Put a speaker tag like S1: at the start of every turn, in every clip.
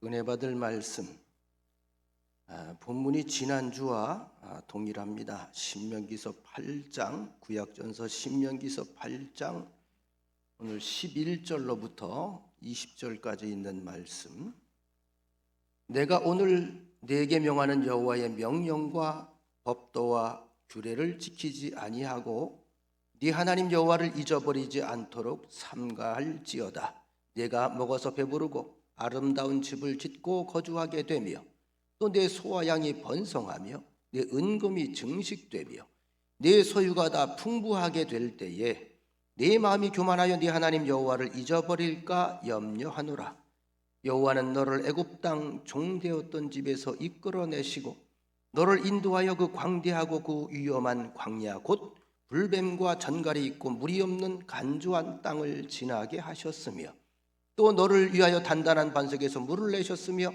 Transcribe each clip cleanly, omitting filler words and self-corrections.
S1: 은혜 받을 말씀, 본문이 지난주와 동일합니다. 신명기서 8장, 구약전서 신명기서 8장 오늘 11절로부터 20절까지 있는 말씀. 내가 오늘 네게 명하는 여호와의 명령과 법도와 규례를 지키지 아니하고 네 하나님 여호와를 잊어버리지 않도록 삼가할지어다. 네가 먹어서 배부르고 아름다운 집을 짓고 거주하게 되며 또 내 소와 양이 번성하며 내 은금이 증식되며 내 소유가 다 풍부하게 될 때에 네 마음이 교만하여 네 하나님 여호와를 잊어버릴까 염려하노라. 여호와는 너를 애굽 땅 종되었던 집에서 이끌어내시고 너를 인도하여 그 광대하고 그 위험한 광야 곧 불뱀과 전갈이 있고 물이 없는 간조한 땅을 지나게 하셨으며 또 너를 위하여 단단한 반석에서 물을 내셨으며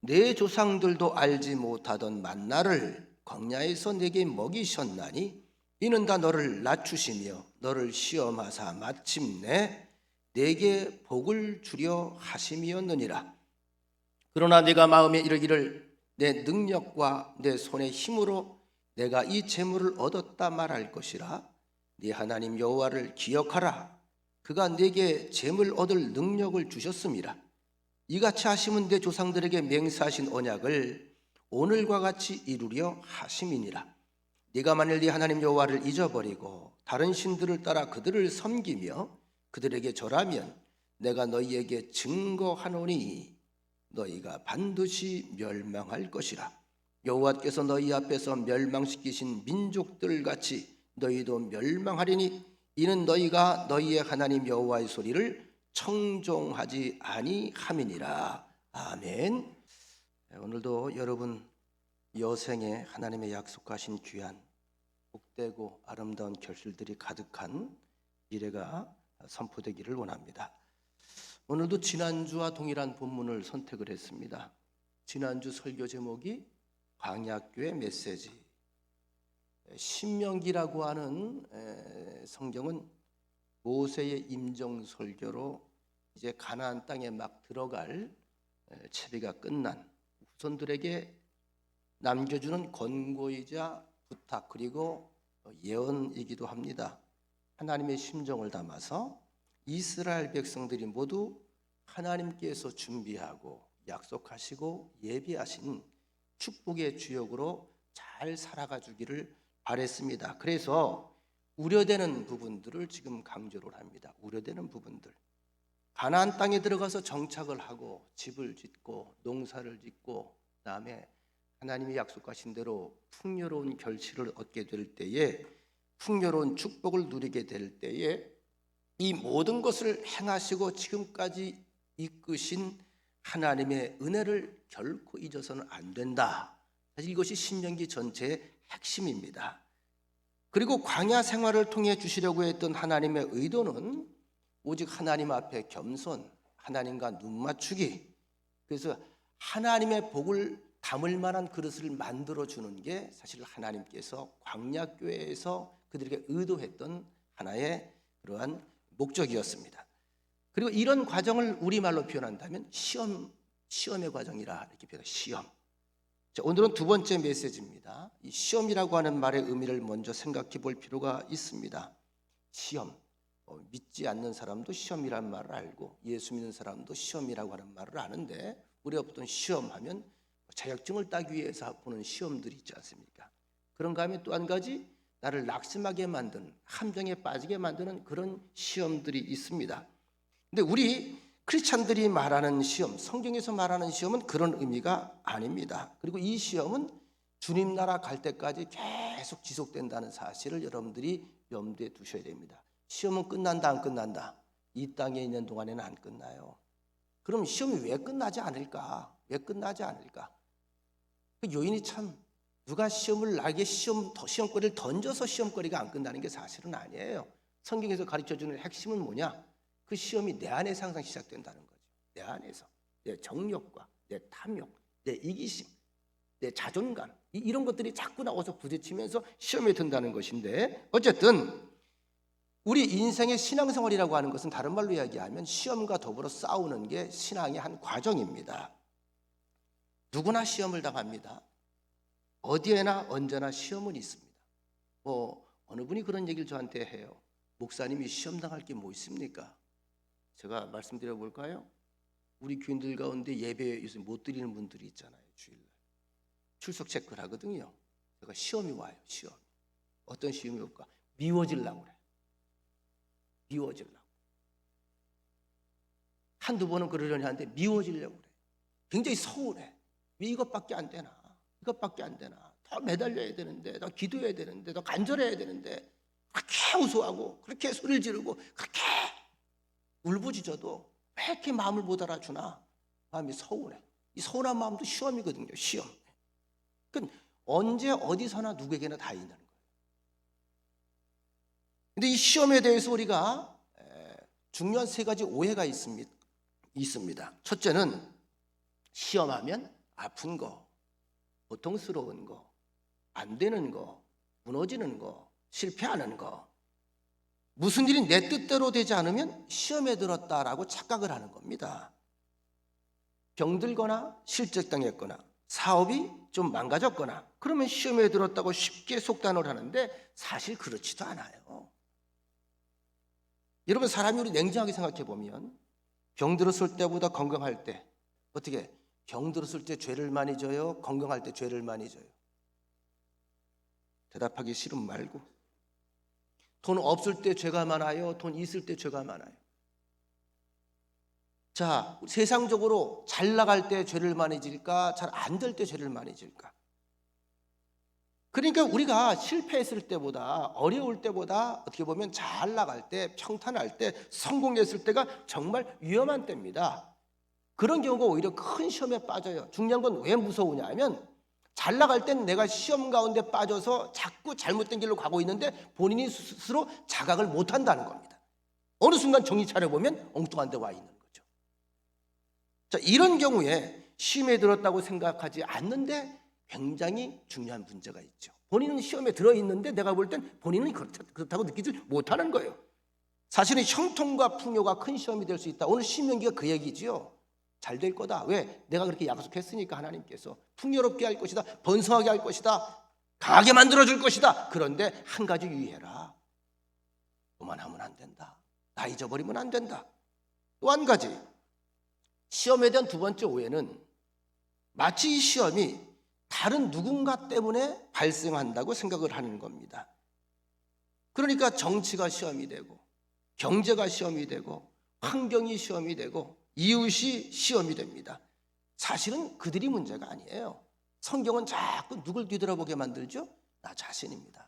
S1: 내 조상들도 알지 못하던 만나를 광야에서 내게 먹이셨나니 이는 다 너를 낮추시며 너를 시험하사 마침내 내게 복을 주려 하심이었느니라. 그러나 네가 마음에 이르기를 내 능력과 내 손의 힘으로 내가 이 재물을 얻었다 말할 것이라. 네 하나님 여호와를 기억하라. 그가 네게 재물 얻을 능력을 주셨음이라. 이같이 하심은 내 조상들에게 맹세하신 언약을 오늘과 같이 이루려 하심이니라. 네가 만일 네 하나님 여호와를 잊어버리고 다른 신들을 따라 그들을 섬기며 그들에게 절하면 내가 너희에게 증거하노니 너희가 반드시 멸망할 것이라. 여호와께서 너희 앞에서 멸망시키신 민족들 같이 너희도 멸망하리니 이는 너희가 너희의 하나님 여호와의 소리를 청종하지 아니함이니라. 아멘. 오늘도 여러분 여생에 하나님의 약속하신 귀한 복되고 아름다운 결실들이 가득한 미래가 선포되기를 원합니다. 오늘도 지난주와 동일한 본문을 선택을 했습니다. 지난주 설교 제목이 광야교회 메시지. 신명기라고 하는 성경은 모세의 임종 설교로 이제 가나안 땅에 막 들어갈 채비가 끝난 후손들에게 남겨주는 권고이자 부탁 그리고 예언이기도 합니다. 하나님의 심정을 담아서 이스라엘 백성들이 모두 하나님께서 준비하고 약속하시고 예비하신 축복의 주역으로 잘 살아가 주기를 바랬습니다. 그래서 우려되는 부분들을 지금 강조를 합니다. 우려되는 부분들. 가나안 땅에 들어가서 정착을 하고 집을 짓고 농사를 짓고 그다음에 하나님이 약속하신 대로 풍요로운 결실을 얻게 될 때에 풍요로운 축복을 누리게 될 때에 이 모든 것을 행하시고 지금까지 이끄신 하나님의 은혜를 결코 잊어서는 안 된다. 사실 이것이 신명기 전체의 핵심입니다. 그리고 광야 생활을 통해 주시려고 했던 하나님의 의도는 오직 하나님 앞에 겸손, 하나님과 눈 맞추기. 그래서 하나님의 복을 담을 만한 그릇을 만들어 주는 게 사실 하나님께서 광야교회에서 그들에게 의도했던 하나의 그러한 목적이었습니다. 그리고 이런 과정을 우리말로 표현한다면 시험의 과정이라 이렇게 표현해요. 시험. 자, 오늘은 두 번째 메시지입니다. 이 시험이라고 하는 말의 의미를 먼저 생각해 볼 필요가 있습니다. 시험. 믿지 않는 사람도 시험이라는 말을 알고 예수 믿는 사람도 시험이라고 하는 말을 아는데 우리가 보통 시험하면 자격증을 따기 위해서 보는 시험들이 있지 않습니까? 그런가 하면 또 한 가지 나를 낙심하게 만드는 함정에 빠지게 만드는 그런 시험들이 있습니다. 근데 우리 크리스찬들이 말하는 시험, 성경에서 말하는 시험은 그런 의미가 아닙니다. 그리고 이 시험은 주님 나라 갈 때까지 계속 지속된다는 사실을 여러분들이 염두에 두셔야 됩니다. 시험은 끝난다 안 끝난다? 이 땅에 있는 동안에는 안 끝나요. 그럼 시험이 왜 끝나지 않을까? 왜 끝나지 않을까? 그 요인이 참 누가 시험을 나에게 시험거리를 던져서 시험거리가 안 끝나는 게 사실은 아니에요. 성경에서 가르쳐주는 핵심은 뭐냐? 그 시험이 내 안에서 항상 시작된다는 거죠. 내 안에서 내 정욕과 내 탐욕, 내 이기심, 내 자존감 이런 것들이 자꾸 나와서 부딪히면서 시험에 든다는 것인데 어쨌든 우리 인생의 신앙생활이라고 하는 것은 다른 말로 이야기하면 시험과 더불어 싸우는 게 신앙의 한 과정입니다. 누구나 시험을 당합니다. 어디에나 언제나 시험은 있습니다. 어느 분이 그런 얘기를 저한테 해요. 목사님이 시험 당할 게 뭐 있습니까? 제가 말씀드려 볼까요? 우리 교인들 가운데 예배 요새 못 드리는 분들이 있잖아요. 주일날 출석 체크를 하거든요. 제가 시험이 와요. 시험. 어떤 시험이 올까? 미워지려고 그래. 미워지려고. 한두 번은 그러려니 하는데 미워지려고 그래. 굉장히 서운해. 왜 이것밖에 안 되나? 이것밖에 안 되나? 더 매달려야 되는데, 더 기도해야 되는데, 더 간절해야 되는데, 그렇게 우수하고 그렇게 소리를 지르고 그렇게 울부짖어도 왜 이렇게 마음을 못 알아주나? 마음이 서운해. 이 서운한 마음도 시험이거든요. 시험. 그러니까 언제 어디서나 누구에게나 다 있는 거예요. 근데 이 시험에 대해서 우리가 중요한 세 가지 오해가 있습니다. 첫째는 시험하면 아픈 거, 고통스러운 거, 안 되는 거, 무너지는 거, 실패하는 거, 무슨 일이 내 뜻대로 되지 않으면 시험에 들었다라고 착각을 하는 겁니다. 병들거나 실직당했거나 사업이 좀 망가졌거나 그러면 시험에 들었다고 쉽게 속단을 하는데 사실 그렇지도 않아요. 여러분, 사람이 우리 냉정하게 생각해 보면 병들었을 때보다 건강할 때 어떻게 병들었을 때 죄를 많이 져요? 건강할 때 죄를 많이 져요? 대답하기 싫으면 말고. 돈 없을 때 죄가 많아요? 돈 있을 때 죄가 많아요? 자, 세상적으로 잘 나갈 때 죄를 많이 질까? 잘 안 될 때 죄를 많이 질까? 그러니까 우리가 실패했을 때보다 어려울 때보다 어떻게 보면 잘 나갈 때, 평탄할 때, 성공했을 때가 정말 위험한 때입니다. 그런 경우가 오히려 큰 시험에 빠져요. 중요한 건 왜 무서우냐 하면 잘 나갈 땐 내가 시험 가운데 빠져서 자꾸 잘못된 길로 가고 있는데 본인이 스스로 자각을 못한다는 겁니다. 어느 순간 정신 차려보면 엉뚱한 데 와 있는 거죠. 자, 이런 경우에 시험에 들었다고 생각하지 않는데 굉장히 중요한 문제가 있죠. 본인은 시험에 들어있는데 내가 볼 땐 본인은 그렇다고 느끼지 못하는 거예요. 사실은 형통과 풍요가 큰 시험이 될 수 있다. 오늘 신명기가 그 얘기지요. 잘 될 거다. 왜? 내가 그렇게 약속했으니까 하나님께서 풍요롭게 할 것이다. 번성하게 할 것이다. 강하게 만들어줄 것이다. 그런데 한 가지 유의해라. 오만하면 안 된다. 나 잊어버리면 안 된다. 또 한 가지, 시험에 대한 두 번째 오해는 마치 이 시험이 다른 누군가 때문에 발생한다고 생각을 하는 겁니다. 그러니까 정치가 시험이 되고 경제가 시험이 되고 환경이 시험이 되고 이웃이 시험이 됩니다. 사실은 그들이 문제가 아니에요. 성경은 자꾸 누굴 뒤돌아보게 만들죠? 나 자신입니다.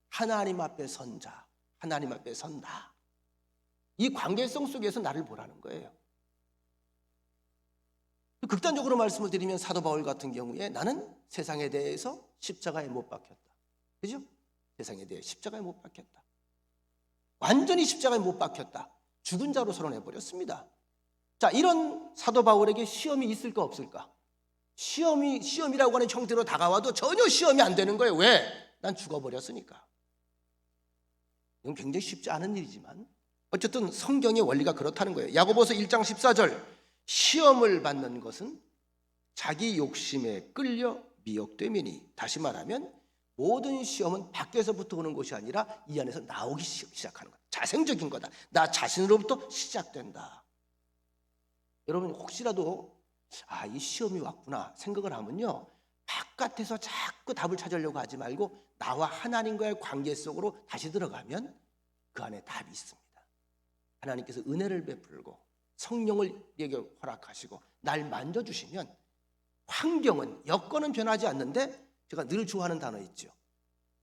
S1: 하나님 앞에 선 자, 하나님 앞에 선 나. 이 관계성 속에서 나를 보라는 거예요. 극단적으로 말씀을 드리면 사도 바울 같은 경우에 나는 세상에 대해서 십자가에 못 박혔다. 그죠? 세상에 대해 십자가에 못 박혔다. 완전히 십자가에 못 박혔다. 죽은 자로 선언해버렸습니다. 자, 이런 사도 바울에게 시험이 있을까 없을까? 시험이라고 하는 형태로 다가와도 전혀 시험이 안 되는 거예요. 왜? 난 죽어버렸으니까. 이건 굉장히 쉽지 않은 일이지만 어쨌든 성경의 원리가 그렇다는 거예요. 야고보서 1장 14절, 시험을 받는 것은 자기 욕심에 끌려 미혹됨이니. 다시 말하면 모든 시험은 밖에서부터 오는 것이 아니라 이 안에서 나오기 시작하는 거다. 자생적인 거다. 나 자신으로부터 시작된다. 여러분, 혹시라도 이 시험이 왔구나 생각을 하면요, 바깥에서 자꾸 답을 찾으려고 하지 말고 나와 하나님과의 관계 속으로 다시 들어가면 그 안에 답이 있습니다. 하나님께서 은혜를 베풀고 성령을 내게 허락하시고 날 만져주시면 환경은, 여건은 변하지 않는데 제가 늘 좋아하는 단어 있죠.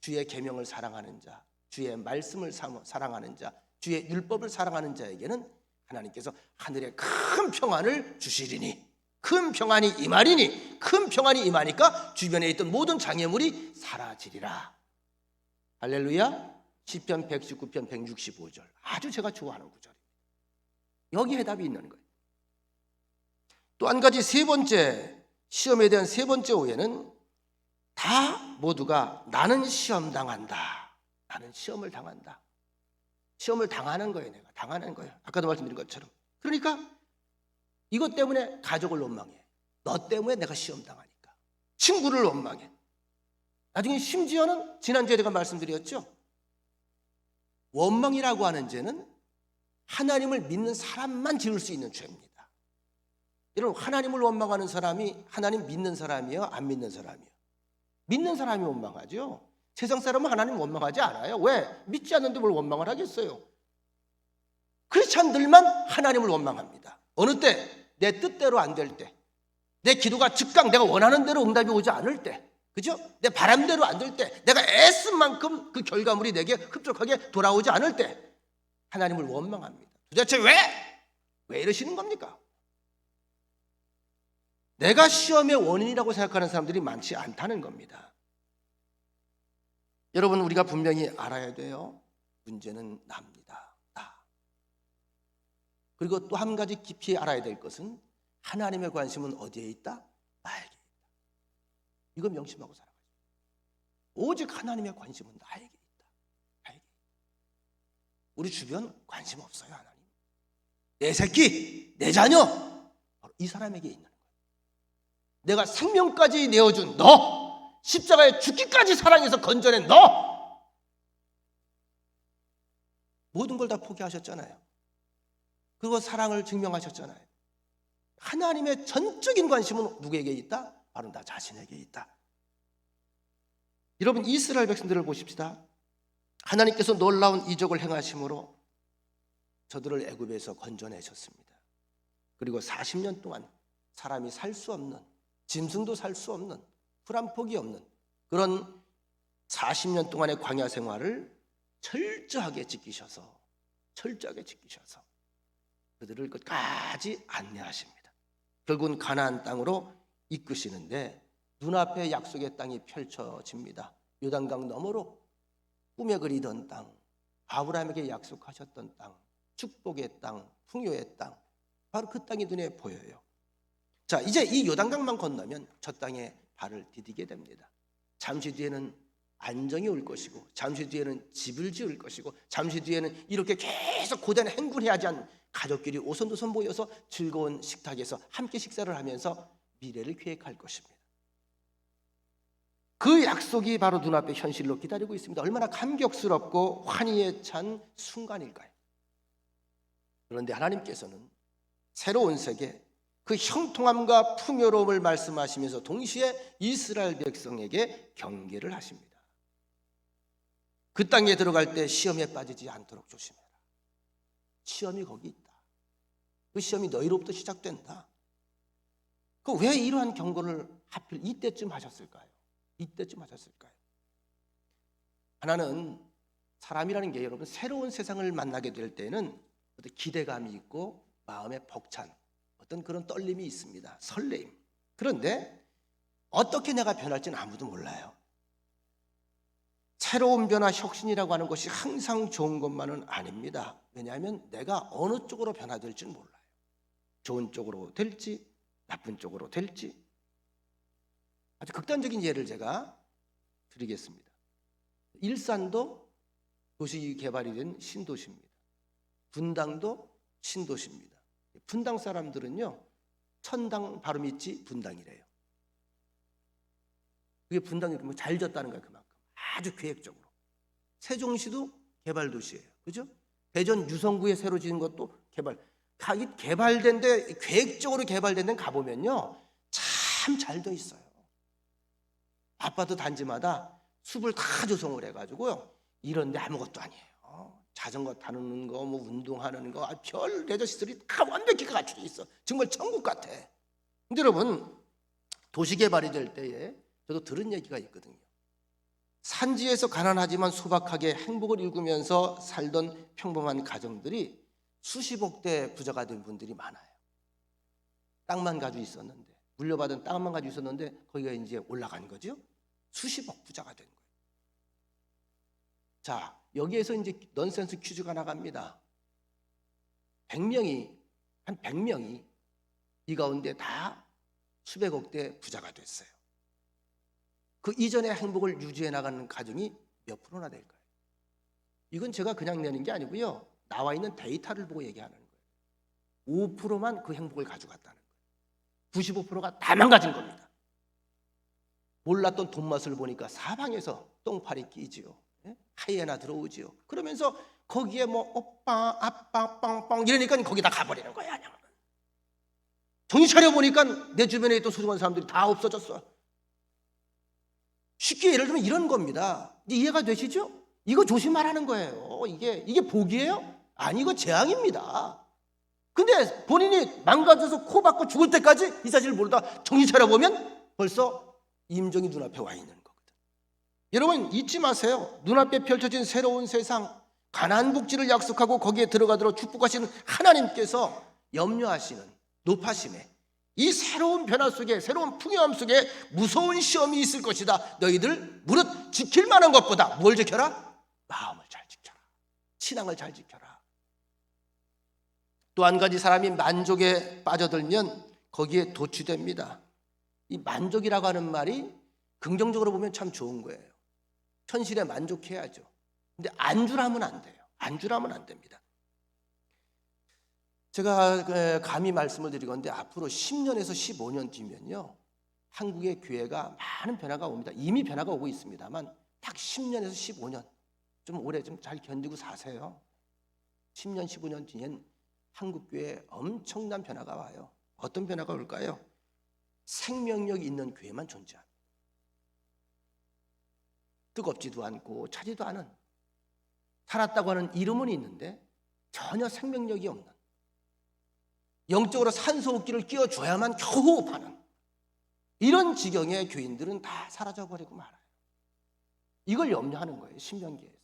S1: 주의 계명을 사랑하는 자, 주의 말씀을 사랑하는 자, 주의 율법을 사랑하는 자에게는 하나님께서 하늘의 큰 평안을 주시리니, 큰 평안이 임하리니, 큰 평안이 임하니까 주변에 있던 모든 장애물이 사라지리라. 할렐루야. 시편 119편 165절, 아주 제가 좋아하는 구절입니다. 여기 해답이 있는 거예요. 또 한 가지, 세 번째, 시험에 대한 세 번째 오해는 다 모두가 나는 시험 당한다. 나는 시험을 당한다. 시험을 당하는 거예요. 내가 당하는 거예요. 아까도 말씀드린 것처럼. 그러니까 이것 때문에 가족을 원망해. 너 때문에 내가 시험 당하니까. 친구를 원망해. 나중에 심지어는 지난주에 제가 말씀드렸죠. 원망이라고 하는 죄는 하나님을 믿는 사람만 지을 수 있는 죄입니다. 여러분, 하나님을 원망하는 사람이 하나님 믿는 사람이요, 안 믿는 사람이요? 믿는 사람이 원망하죠. 세상 사람은 하나님 원망하지 않아요. 왜? 믿지 않는데 뭘 원망을 하겠어요. 크리스찬들만 하나님을 원망합니다. 어느 때? 내 뜻대로 안 될 때, 내 기도가 즉각 내가 원하는 대로 응답이 오지 않을 때, 그죠? 내 바람대로 안 될 때, 내가 애쓴 만큼 그 결과물이 내게 흡족하게 돌아오지 않을 때 하나님을 원망합니다. 도대체 왜 이러시는 겁니까? 내가 시험의 원인이라고 생각하는 사람들이 많지 않다는 겁니다. 여러분, 우리가 분명히 알아야 돼요. 문제는 납니다. 그리고 또 한 가지 깊이 알아야 될 것은 하나님의 관심은 어디에 있다? 나에게 있다. 이거 명심하고 살아가죠. 오직 하나님의 관심은 나에게 있다. 나에게 있다. 우리 주변 관심 없어요, 하나님. 내 새끼, 내 자녀, 바로 이 사람에게 있는 거예요. 내가 생명까지 내어준 너, 십자가에 죽기까지 사랑해서 건져낸 너, 모든 걸 다 포기하셨잖아요. 그리고 사랑을 증명하셨잖아요. 하나님의 전적인 관심은 누구에게 있다? 바로 나 자신에게 있다. 여러분, 이스라엘 백성들을 보십시다. 하나님께서 놀라운 이적을 행하심으로 저들을 애굽에서 건져내셨습니다. 그리고 40년 동안 사람이 살 수 없는, 짐승도 살 수 없는, 풀 한 폭이 없는 그런 40년 동안의 광야 생활을 철저하게 지키셔서 그들을 끝까지 안내하십니다. 결국은 가나안 땅으로 이끄시는데 눈앞에 약속의 땅이 펼쳐집니다. 요단강 너머로 꿈에 그리던 땅, 아브라함에게 약속하셨던 땅, 축복의 땅, 풍요의 땅, 바로 그 땅이 눈에 보여요. 자, 이제 이 요단강만 건너면 저 땅에 발을 디디게 됩니다. 잠시 뒤에는 안정이 올 것이고, 잠시 뒤에는 집을 지을 것이고, 잠시 뒤에는 이렇게 계속 고된 행군해야지 한 가족끼리 오손도손 모여서 즐거운 식탁에서 함께 식사를 하면서 미래를 계획할 것입니다. 그 약속이 바로 눈앞에 현실로 기다리고 있습니다. 얼마나 감격스럽고 환희에 찬 순간일까요? 그런데 하나님께서는 새로운 세계, 그 형통함과 풍요로움을 말씀하시면서 동시에 이스라엘 백성에게 경계를 하십니다. 그 땅에 들어갈 때 시험에 빠지지 않도록 조심해라. 시험이 거기 있다. 그 시험이 너희로부터 시작된다. 그 왜 이러한 경고를 하필 이때쯤 하셨을까요? 하나는 사람이라는 게 여러분 새로운 세상을 만나게 될 때는 어떤 기대감이 있고 마음에 벅찬 어떤 그런 떨림이 있습니다. 설레임. 그런데 어떻게 내가 변할지는 아무도 몰라요. 새로운 변화, 혁신이라고 하는 것이 항상 좋은 것만은 아닙니다. 왜냐하면 내가 어느 쪽으로 변화될지는 몰라요. 좋은 쪽으로 될지 나쁜 쪽으로 될지. 아주 극단적인 예를 제가 드리겠습니다. 일산도 도시 개발이 된 신도시입니다. 분당도 신도시입니다. 분당 사람들은요, 천당 바로 밑이 분당이래요. 그게 분당이 잘 졌다는 거예요. 그만큼 아주 계획적으로. 세종시도 개발 도시예요. 그죠? 대전 유성구에 새로 지은 것도 개발된데 계획적으로 개발된 데는 가보면요, 참 잘 돼 있어요. 아파트 단지마다 숲을 다 조성을 해가지고요, 이런데 아무것도 아니에요. 자전거 타는 거, 뭐 운동하는 거, 별 레저 시설이 다 완벽히 갖춰져 있어. 정말 천국 같아. 근데 여러분, 도시 개발이 될 때에 저도 들은 얘기가 있거든요. 산지에서 가난하지만 소박하게 행복을 일구면서 살던 평범한 가정들이 수십억 대 부자가 된 분들이 많아요. 땅만 가지고 있었는데, 물려받은 땅만 가지고 있었는데 거기가 이제 올라간 거죠. 수십억 부자가 된 거예요. 자, 여기에서 이제 넌센스 퀴즈가 나갑니다. 100명이 이 가운데 다 수백억 대 부자가 됐어요. 그 이전의 행복을 유지해 나가는 가정이 몇 프로나 될까요? 이건 제가 그냥 내는 게 아니고요, 나와 있는 데이터를 보고 얘기하는 거예요. 5%만 그 행복을 가져갔다는 거예요. 95%가 다 망가진 겁니다. 몰랐던 돈 맛을 보니까 사방에서 똥파리 끼지요. 예? 하이에나 들어오지요. 그러면서 거기에 뭐 오빠, 아빠, 빵빵 이러니까 거기다 가버리는 거야. 그냥. 정신 차려보니까 내 주변에 있던 소중한 사람들이 다 없어졌어. 쉽게 예를 들면 이런 겁니다. 이제 이해가 되시죠? 이거 조심하라는 거예요. 이게 복이에요? 아니, 이거 재앙입니다. 근데 본인이 망가져서 코 박고 죽을 때까지 이 사실을 모르다 정신 차려보면 벌써 임종이 눈앞에 와 있는 거거든. 여러분 잊지 마세요. 눈앞에 펼쳐진 새로운 세상, 가나안 복지를 약속하고 거기에 들어가도록 축복하시는 하나님께서 염려하시는 높아심에 이 새로운 변화 속에, 새로운 풍요함 속에 무서운 시험이 있을 것이다. 너희들 무릇 지킬 만한 것보다 뭘 지켜라? 마음을 잘 지켜라. 신앙을 잘 지켜라. 또 한 가지, 사람이 만족에 빠져들면 거기에 도취됩니다. 이 만족이라고 하는 말이 긍정적으로 보면 참 좋은 거예요. 현실에 만족해야죠. 근데 안주라면 안 돼요. 안주라면 안 됩니다. 제가 감히 말씀을 드리건데 앞으로 10년에서 15년 뒤면요, 한국의 교회가 많은 변화가 옵니다. 이미 변화가 오고 있습니다만 딱 10년에서 15년 좀 오래 좀 잘 견디고 사세요. 10년, 15년 뒤엔 한국 교회에 엄청난 변화가 와요. 어떤 변화가 올까요? 생명력이 있는 교회만 존재합니다. 뜨겁지도 않고 차지도 않은, 살았다고 하는 이름은 있는데 전혀 생명력이 없는, 영적으로 산소호흡기를 끼워줘야만 겨우 호흡하는 이런 지경의 교인들은 다 사라져버리고 말아요. 이걸 염려하는 거예요. 신명기에서.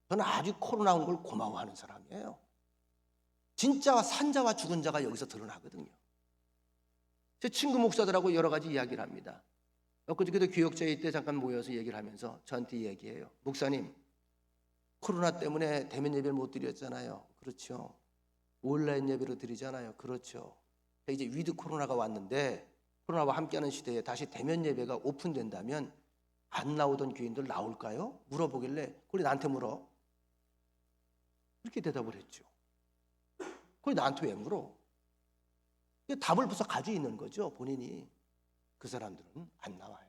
S1: 저는 아주 코로나 온 걸 고마워하는 사람이에요. 진짜 산자와 죽은 자가 여기서 드러나거든요. 제 친구 목사들하고 여러 가지 이야기를 합니다. 엊그저께도 교역자회 때 잠깐 모여서 얘기를 하면서 저한테 얘기해요. 목사님, 코로나 때문에 대면 예배를 못 드렸잖아요. 그렇죠. 온라인 예배로 드리잖아요. 그렇죠. 이제 위드 코로나가 왔는데 코로나와 함께하는 시대에 다시 대면 예배가 오픈된다면 안 나오던 교인들 나올까요? 물어보길래 그걸 나한테 물어. 그렇게 대답을 했죠. 그걸 나한테 왜 물어? 답을 벌써 가지고 있는 거죠. 본인이. 그 사람들은 안 나와요.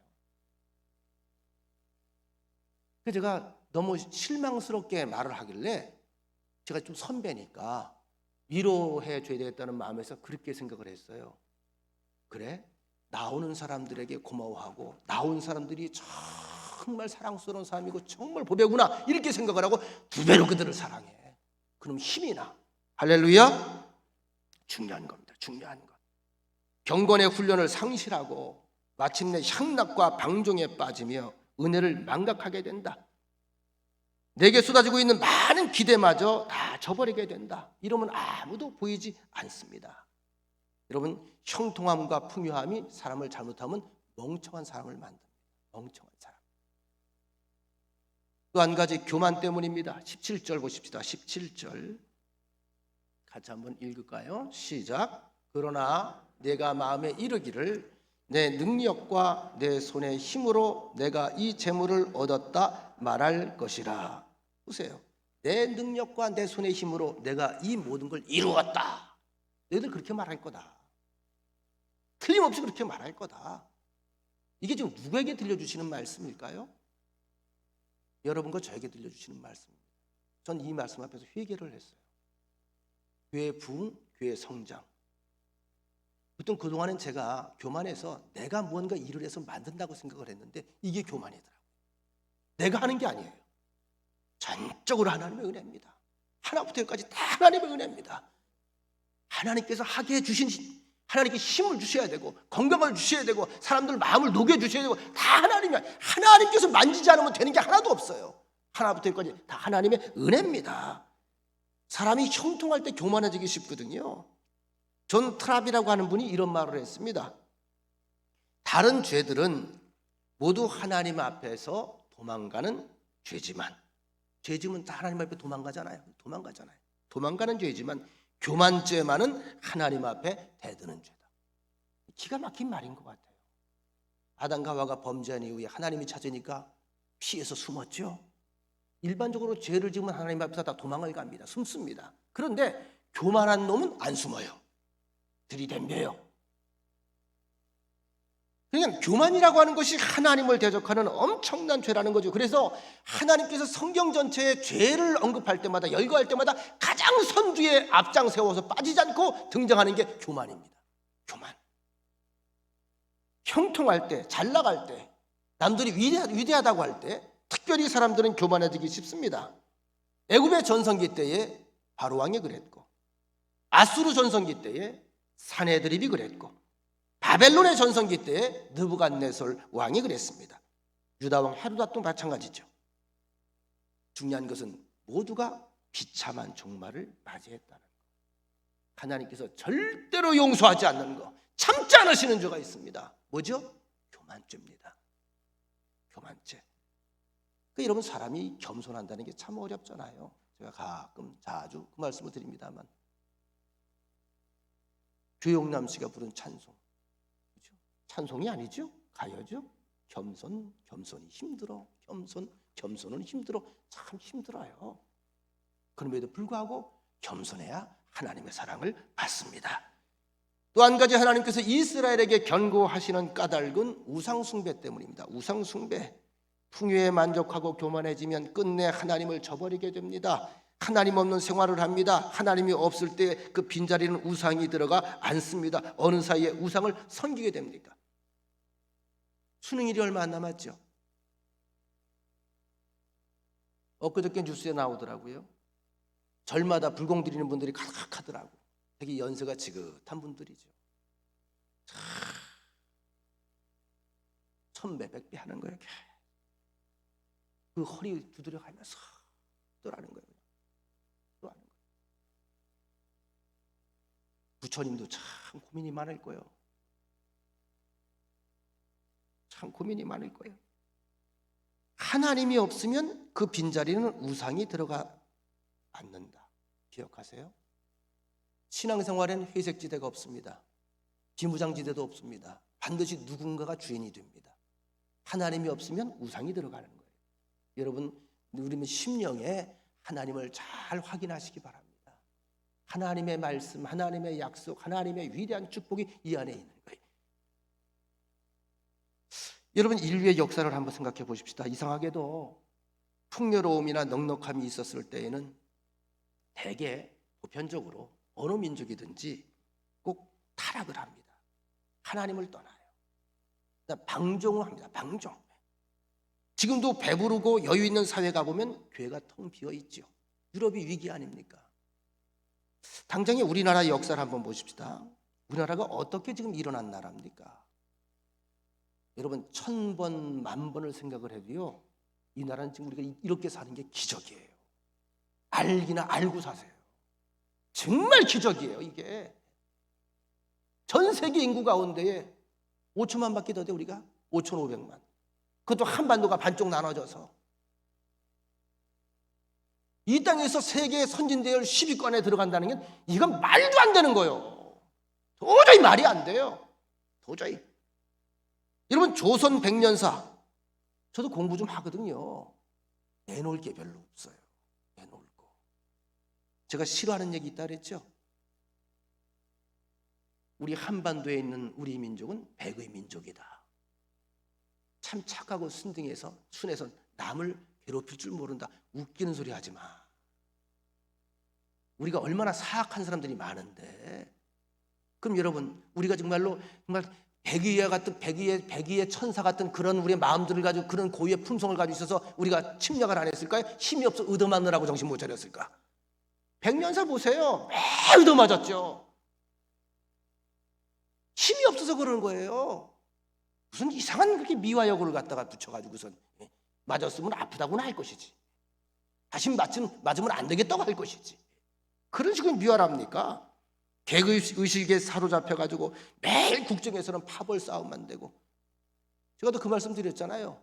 S1: 그래서 제가 너무 실망스럽게 말을 하길래 제가 좀 선배니까 위로해 줘야 되겠다는 마음에서 그렇게 생각을 했어요. 그래? 나오는 사람들에게 고마워하고 나온 사람들이 정말 사랑스러운 사람이고 정말 보배구나 이렇게 생각을 하고 두 배로 그들을 사랑해. 그럼 힘이 나. 할렐루야. 중요한 겁니다. 중요한 것. 경건의 훈련을 상실하고 마침내 향락과 방종에 빠지며 은혜를 망각하게 된다. 내게 쏟아지고 있는 많은 기대마저 다 저버리게 된다. 이러면 아무도 보이지 않습니다. 여러분, 형통함과 풍요함이 사람을 잘못하면 멍청한 사람을 만듭니다. 멍청한 사람. 또 한 가지, 교만 때문입니다. 17절 보십시다. 17절 같이 한번 읽을까요? 시작. 그러나 내가 마음에 이르기를 내 능력과 내 손의 힘으로 내가 이 재물을 얻었다 말할 것이라. 보세요. 내 능력과 내 손의 힘으로 내가 이 모든 걸 이루었다. 너희들 그렇게 말할 거다. 틀림없이 그렇게 말할 거다. 이게 지금 누구에게 들려주시는 말씀일까요? 여러분과 저에게 들려주시는 말씀입니다. 전 이 말씀 앞에서 회개를 했어요. 교회 부흥, 교회 성장. 보통 그동안은 제가 교만해서 내가 무언가 일을 해서 만든다고 생각을 했는데 이게 교만이더라고요. 내가 하는 게 아니에요. 전적으로 하나님의 은혜입니다. 하나부터 열까지 다 하나님의 은혜입니다. 하나님께서 하게 해주신, 하나님께 힘을 주셔야 되고 건강을 주셔야 되고 사람들 마음을 녹여주셔야 되고 다 하나님이야. 하나님께서 만지지 않으면 되는 게 하나도 없어요. 하나부터 열까지 다 하나님의 은혜입니다. 사람이 형통할 때 교만해지기 쉽거든요. 존 트랍이라고 하는 분이 이런 말을 했습니다. 다른 죄들은 모두 하나님 앞에서 도망가는 죄지만, 죄지면 다 하나님 앞에 도망가잖아요. 도망가는 죄지만 교만죄만은 하나님 앞에 대드는 죄다. 기가 막힌 말인 것 같아요. 아담과 하와가 범죄한 이후에 하나님이 찾으니까 피해서 숨었죠. 일반적으로 죄를 지으면 하나님 앞에서 다 도망을 갑니다. 숨습니다. 그런데 교만한 놈은 안 숨어요. 들이댐벼요. 그러니까 교만이라고 하는 것이 하나님을 대적하는 엄청난 죄라는 거죠. 그래서 하나님께서 성경 전체에 죄를 언급할 때마다, 열거할 때마다 가장 선두에 앞장 세워서 빠지지 않고 등장하는 게 교만입니다. 교만. 형통할 때, 잘 나갈 때, 남들이 위대하다고 할 때 특별히 사람들은 교만해지기 쉽습니다. 애굽의 전성기 때에 바로왕이 그랬고, 아수르 전성기 때에 사네드립이 그랬고, 바벨론의 전성기 때에 느부갓네살 왕이 그랬습니다. 유다 왕 헤로다도 마찬가지죠. 중요한 것은 모두가 비참한 종말을 맞이했다는 것. 하나님께서 절대로 용서하지 않는 것, 참지 않으시는 죄가 있습니다. 뭐죠? 교만죄입니다. 교만죄. 그러니까 여러분, 사람이 겸손한다는 게 참 어렵잖아요. 제가 가끔 자주 그 말씀을 드립니다만, 조영남 씨가 부른 찬송, 그렇죠? 찬송이 아니죠? 가요죠? 겸손이 힘들어. 겸손은 힘들어. 참 힘들어요. 그럼에도 불구하고 겸손해야 하나님의 사랑을 받습니다. 또 한 가지 하나님께서 이스라엘에게 경고하시는 까닭은 우상숭배 때문입니다. 우상숭배. 풍요에 만족하고 교만해지면 끝내 하나님을 저버리게 됩니다. 하나님 없는 생활을 합니다. 하나님이 없을 때 그 빈자리는 우상이 들어가 앉습니다. 어느 사이에 우상을 섬기게 됩니까? 수능일이 얼마 안 남았죠. 엊그저께 뉴스에 나오더라고요. 절마다 불공 드리는 분들이 가득하더라고. 되게 연세가 지긋한 분들이죠. 천배백배 하는 거예요. 그 허리 두드려 가면서 또 하는 거예요. 또 하는 거예요. 부처님도 참 고민이 많을 거예요. 참 고민이 많을 거예요. 하나님이 없으면 그 빈자리는 우상이 들어가 앉는다. 기억하세요? 신앙생활엔 회색지대가 없습니다. 비무장지대도 없습니다. 반드시 누군가가 주인이 됩니다. 하나님이 없으면 우상이 들어가는 거예요. 여러분, 우리는 심령에 하나님을 잘 확인하시기 바랍니다. 하나님의 말씀, 하나님의 약속, 하나님의 위대한 축복이 이 안에 있는 거예요. 여러분, 인류의 역사를 한번 생각해 보십시다. 이상하게도 풍요로움이나 넉넉함이 있었을 때에는 대개 보편적으로 어느 민족이든지 꼭 타락을 합니다. 하나님을 떠나요. 방종을 합니다. 방종. 지금도 배부르고 여유 있는 사회 가보면 교회가 텅 비어 있죠. 유럽이 위기 아닙니까? 당장에 우리나라의 역사를 한번 보십시다. 우리나라가 어떻게 지금 일어난 나라입니까? 여러분, 1000번, 10,000번을 생각을 해도요, 이 나라는 지금 우리가 이렇게 사는 게 기적이에요. 알기나 알고 사세요. 정말 기적이에요, 이게. 전 세계 인구 가운데에 5천만밖에 더 돼, 우리가? 5,500만. 그것도 한반도가 반쪽 나눠져서. 이 땅에서 세계 선진대열 10위권에 들어간다는 게 이건 말도 안 되는 거예요. 도저히 말이 안 돼요. 도저히. 여러분, 조선 100년사 저도 공부 좀 하거든요. 내놓을 게 별로 없어요. 내놓을 거. 제가 싫어하는 얘기 있다 그랬죠. 우리 한반도에 있는 우리 민족은 백의 민족이다. 참 착하고 순둥해서 남을 괴롭힐 줄 모른다. 웃기는 소리 하지 마. 우리가 얼마나 사악한 사람들이 많은데. 그럼 여러분, 우리가 정말 백의의 천사 같은 그런 우리의 마음들을 가지고 그런 고유의 품성을 가지고 있어서 우리가 침략을 안 했을까요? 힘이 없어 얻어맞느라고 정신 못 차렸을까? 백년사 보세요. 매일 얻어맞았죠. 힘이 없어서 그러는 거예요. 무슨 이상한 그렇게 미화역을 갖다가 붙여가지고선 맞았으면 아프다고는 할 것이지. 다시 맞으면 안 되겠다고 할 것이지. 그런 식으로 미화랍니까? 계급의식에 사로잡혀가지고 매일 국정에서는 파벌 싸움만 되고. 제가 또 그 말씀 드렸잖아요.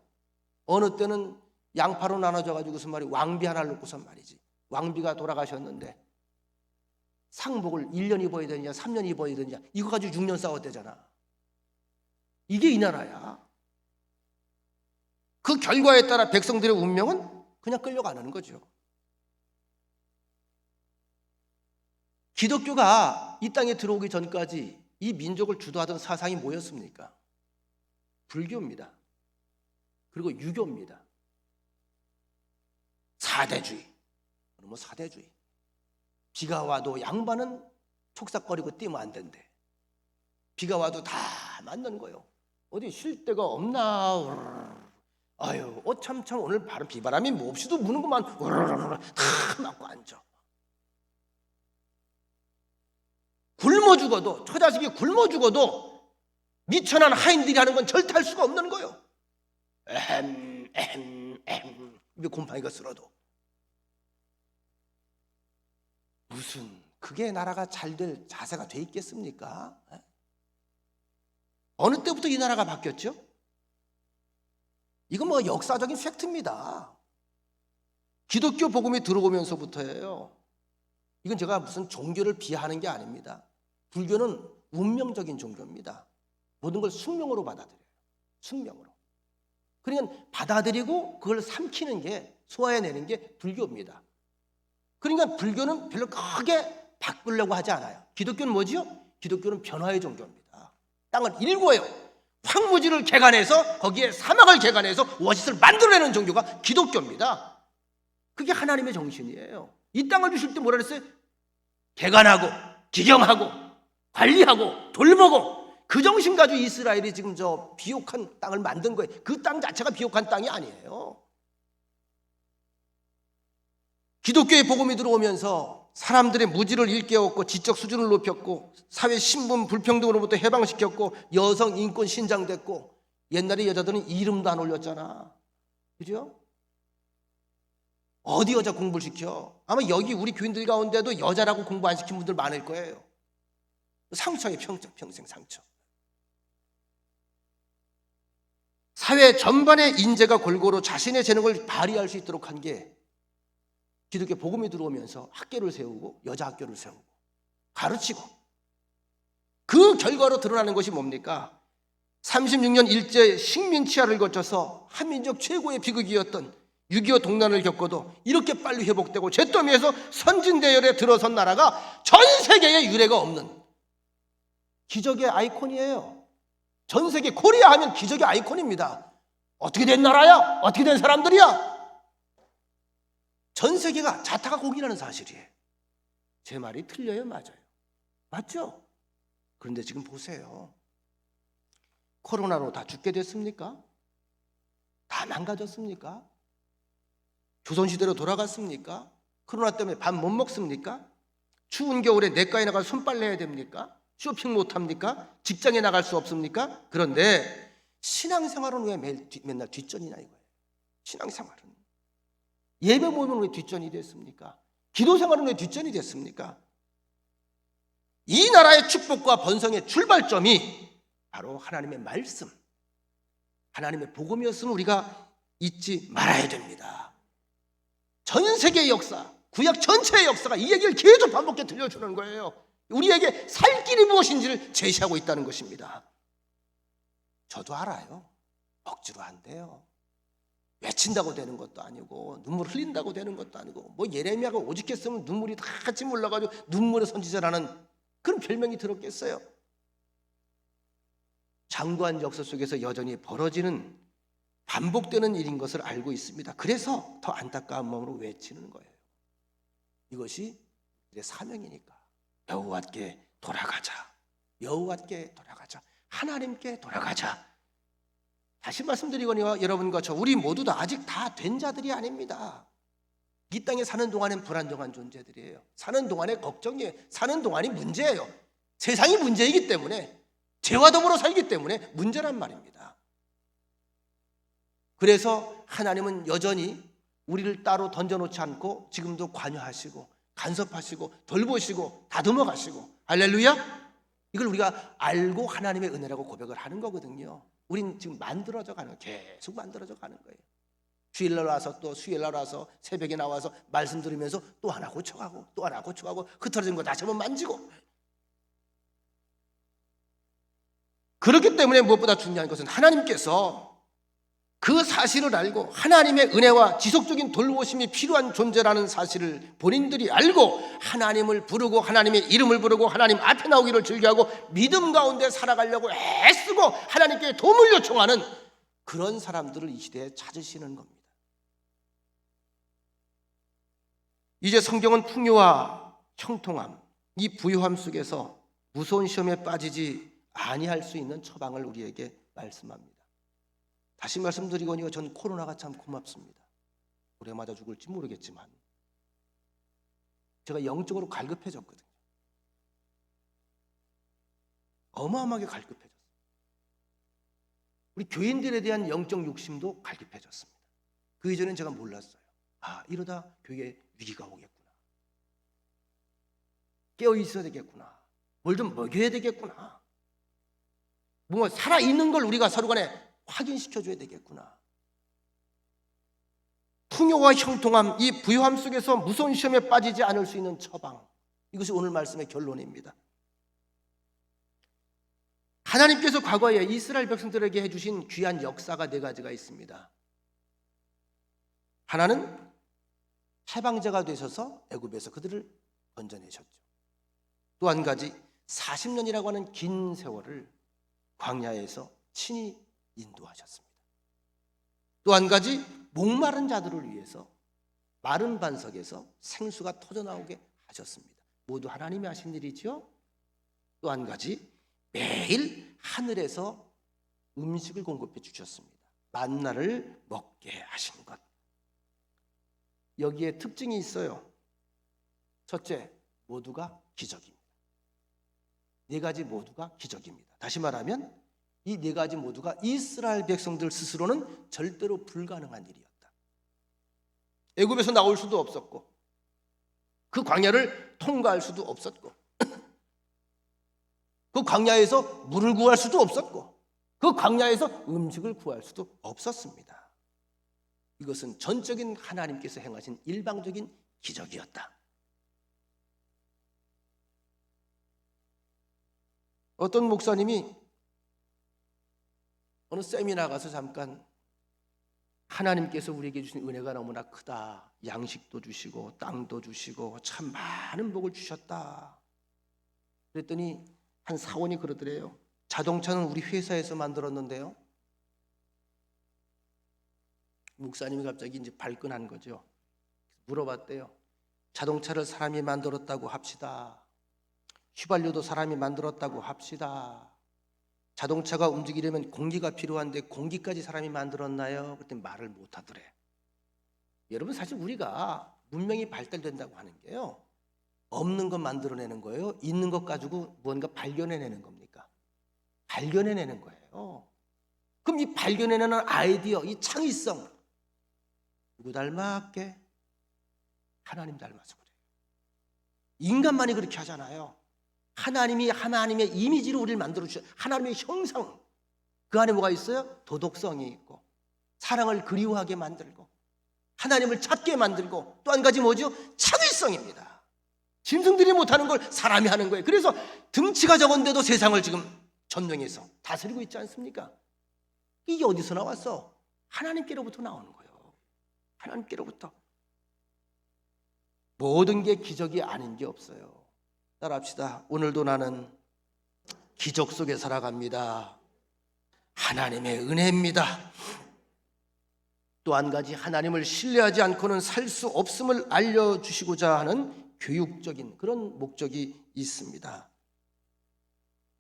S1: 어느 때는 양파로 나눠져가지고서 말이 왕비 하나를 놓고선 말이지. 왕비가 돌아가셨는데 상복을 1년 입어야 되느냐 3년 입어야 되느냐 이거 가지고 6년 싸웠대잖아. 이게 이 나라야. 그 결과에 따라 백성들의 운명은 그냥 끌려가는 거죠. 기독교가 이 땅에 들어오기 전까지 이 민족을 주도하던 사상이 뭐였습니까? 불교입니다. 그리고 유교입니다. 사대주의. 뭐 사대주의. 비가 와도 양반은 촉삭거리고 뛰면 안 된대. 비가 와도 다 맞는 거예요. 어디 쉴 데가 없나? 아유, 참참 오늘 바로 비바람이 몹시도 무는구만. 다 맞고 앉아. 굶어 죽어도, 처자식이 굶어 죽어도 미천한 하인들이 하는 건 절대 할 수가 없는 거예요. 입에 곰팡이가 쓸어도. 무슨 그게 나라가 잘 될 자세가 돼 있겠습니까? 어느 때부터 이 나라가 바뀌었죠? 이건 뭐 역사적인 팩트입니다. 기독교 복음이 들어오면서부터예요. 이건 제가 무슨 종교를 비하하는 게 아닙니다. 불교는 운명적인 종교입니다. 모든 걸 숙명으로 받아들여요. 숙명으로. 그러니까 받아들이고 그걸 삼키는 게, 소화해내는 게 불교입니다. 그러니까 불교는 별로 크게 바꾸려고 하지 않아요. 기독교는 뭐지요? 기독교는 변화의 종교입니다. 땅을 일구어요. 황무지를 개간해서 거기에 사막을 개간해서 오아시스를 만들어내는 종교가 기독교입니다. 그게 하나님의 정신이에요. 이 땅을 주실 때 뭐라 그랬어요? 개간하고 기경하고 관리하고 돌보고, 그 정신 가지고 이스라엘이 지금 저 비옥한 땅을 만든 거예요. 그 땅 자체가 비옥한 땅이 아니에요. 기독교의 복음이 들어오면서 사람들의 무지를 일깨웠고 지적 수준을 높였고 사회 신분 불평등으로부터 해방시켰고 여성 인권 신장됐고, 옛날에 여자들은 이름도 안 올렸잖아. 그죠? 어디 여자 공부를 시켜? 아마 여기 우리 교인들 가운데도 여자라고 공부 안 시킨 분들 많을 거예요. 상처에 평생 상처. 사회 전반의 인재가 골고루 자신의 재능을 발휘할 수 있도록 한 게 기독교 복음이 들어오면서 학교를 세우고 여자 학교를 세우고 가르치고, 그 결과로 드러나는 것이 뭡니까? 36년 일제 식민 치하를 거쳐서 한민족 최고의 비극이었던 6.25 동란을 겪어도 이렇게 빨리 회복되고 잿더미에서 선진대열에 들어선 나라가 전 세계에 유례가 없는 기적의 아이콘이에요. 전 세계 코리아 하면 기적의 아이콘입니다. 어떻게 된 나라야? 어떻게 된 사람들이야? 전 세계가 자타가 공인하는 사실이에요. 제 말이 틀려요? 맞아요? 맞죠? 그런데 지금 보세요. 코로나로 다 죽게 됐습니까? 다 망가졌습니까? 조선시대로 돌아갔습니까? 코로나 때문에 밥 못 먹습니까? 추운 겨울에 내과에 나가 손빨래 해야 됩니까? 쇼핑 못 합니까? 직장에 나갈 수 없습니까? 그런데 신앙생활은 왜 맨날 뒷전이냐 이거예요. 신앙생활은. 예배 모임은 왜 뒷전이 됐습니까? 기도생활은 왜 뒷전이 됐습니까? 이 나라의 축복과 번성의 출발점이 바로 하나님의 말씀, 하나님의 복음이었음을 우리가 잊지 말아야 됩니다. 전 세계의 역사, 구약 전체의 역사가 이 얘기를 계속 반복해 들려주는 거예요. 우리에게 살 길이 무엇인지를 제시하고 있다는 것입니다. 저도 알아요. 억지로 안 돼요. 외친다고 되는 것도 아니고 눈물 흘린다고 되는 것도 아니고, 뭐 예레미야가 오죽했으면 눈물이 다 같이 몰라가지고 눈물의 선지자라는 그런 별명이 들었겠어요. 장구한 역사 속에서 여전히 벌어지는 반복되는 일인 것을 알고 있습니다. 그래서 더 안타까운 마음으로 외치는 거예요. 이것이 우리의 사명이니까. 여호와께 돌아가자. 여호와께 돌아가자. 하나님께 돌아가자. 다시 말씀드리거니와 여러분과 저 우리 모두 다 아직 다 된 자들이 아닙니다. 이 땅에 사는 동안엔 불안정한 존재들이에요. 사는 동안에 걱정이에요. 사는 동안이 문제예요. 세상이 문제이기 때문에, 죄와 더불어 살기 때문에 문제란 말입니다. 그래서 하나님은 여전히 우리를 따로 던져놓지 않고 지금도 관여하시고 간섭하시고 돌보시고 다듬어 가시고, 할렐루야. 이걸 우리가 알고 하나님의 은혜라고 고백을 하는 거거든요. 우린 지금 만들어져 가는 거예요. 계속 만들어져 가는 거예요. 주일날 와서 또 수요일날 와서 새벽에 나와서 말씀 들으면서 또 하나 고쳐가고 또 하나 고쳐가고 흐트러진 거 다시 한번 만지고. 그렇기 때문에 무엇보다 중요한 것은 하나님께서 그 사실을 알고 하나님의 은혜와 지속적인 돌보심이 필요한 존재라는 사실을 본인들이 알고 하나님을 부르고 하나님의 이름을 부르고 하나님 앞에 나오기를 즐겨하고 믿음 가운데 살아가려고 애쓰고 하나님께 도움을 요청하는 그런 사람들을 이 시대에 찾으시는 겁니다. 이제 성경은 풍요와 형통함, 이 부유함 속에서 무서운 시험에 빠지지 아니할 수 있는 처방을 우리에게 말씀합니다. 다시 말씀드리거니와 전 코로나가 참 고맙습니다. 올해 맞아 죽을지 모르겠지만 제가 영적으로 갈급해졌거든요. 어마어마하게 갈급해졌어요. 우리 교인들에 대한 영적 욕심도 갈급해졌습니다. 그 이전엔 제가 몰랐어요. 이러다 교회에 위기가 오겠구나. 깨어 있어야 되겠구나. 뭘 좀 먹여야 되겠구나. 뭔가 살아있는 걸 우리가 서로 간에 확인시켜줘야 되겠구나. 풍요와 형통함, 이 부유함 속에서 무서운 시험에 빠지지 않을 수 있는 처방, 이것이 오늘 말씀의 결론입니다. 하나님께서 과거에 이스라엘 백성들에게 해주신 귀한 역사가 4가지가 있습니다. 하나는 해방자가 되셔서 애굽에서 그들을 건져내셨죠. 또 한 가지 40년이라고 하는 긴 세월을 광야에서 친히 인도하셨습니다. 또 한 가지 목마른 자들을 위해서 마른 반석에서 생수가 터져나오게 하셨습니다. 모두 하나님이 하신 일이죠. 또 한 가지 매일 하늘에서 음식을 공급해 주셨습니다. 만나를 먹게 하신 것. 여기에 특징이 있어요. 첫째, 모두가 기적입니다. 4가지 모두가 기적입니다. 다시 말하면 이 4가지 모두가 이스라엘 백성들 스스로는 절대로 불가능한 일이었다. 애굽에서 나올 수도 없었고 그 광야를 통과할 수도 없었고 그 광야에서 물을 구할 수도 없었고 그 광야에서 음식을 구할 수도 없었습니다. 이것은 전적인 하나님께서 행하신 일방적인 기적이었다. 어떤 목사님이 어느 세미나 가서 잠깐 하나님께서 우리에게 주신 은혜가 너무나 크다. 양식도 주시고 땅도 주시고 참 많은 복을 주셨다. 그랬더니 한 사원이 그러더래요. 자동차는 우리 회사에서 만들었는데요. 목사님이 갑자기 이제 발끈한 거죠. 물어봤대요. 자동차를 사람이 만들었다고 합시다. 휘발유도 사람이 만들었다고 합시다. 자동차가 움직이려면 공기가 필요한데 공기까지 사람이 만들었나요? 그때 말을 못 하더래. 여러분, 사실 우리가 문명이 발달된다고 하는 게요, 없는 것 만들어내는 거예요? 있는 것 가지고 뭔가 발견해내는 겁니까? 발견해내는 거예요. 그럼 이 발견해내는 아이디어, 이 창의성, 누구 닮았게? 하나님 닮아서 그래요. 인간만이 그렇게 하잖아요. 하나님이 하나님의 이미지로 우리를 만들어주셔. 하나님의 형상, 그 안에 뭐가 있어요? 도덕성이 있고 사랑을 그리워하게 만들고 하나님을 찾게 만들고 또 한 가지 뭐죠? 창의성입니다. 짐승들이 못하는 걸 사람이 하는 거예요. 그래서 등치가 적은데도 세상을 지금 점령해서 다스리고 있지 않습니까? 이게 어디서 나왔어? 하나님께로부터 나오는 거예요. 하나님께로부터. 모든 게 기적이 아닌 게 없어요. 따라합시다. 오늘도 나는 기적 속에 살아갑니다. 하나님의 은혜입니다. 또 한 가지, 하나님을 신뢰하지 않고는 살 수 없음을 알려주시고자 하는 교육적인 그런 목적이 있습니다.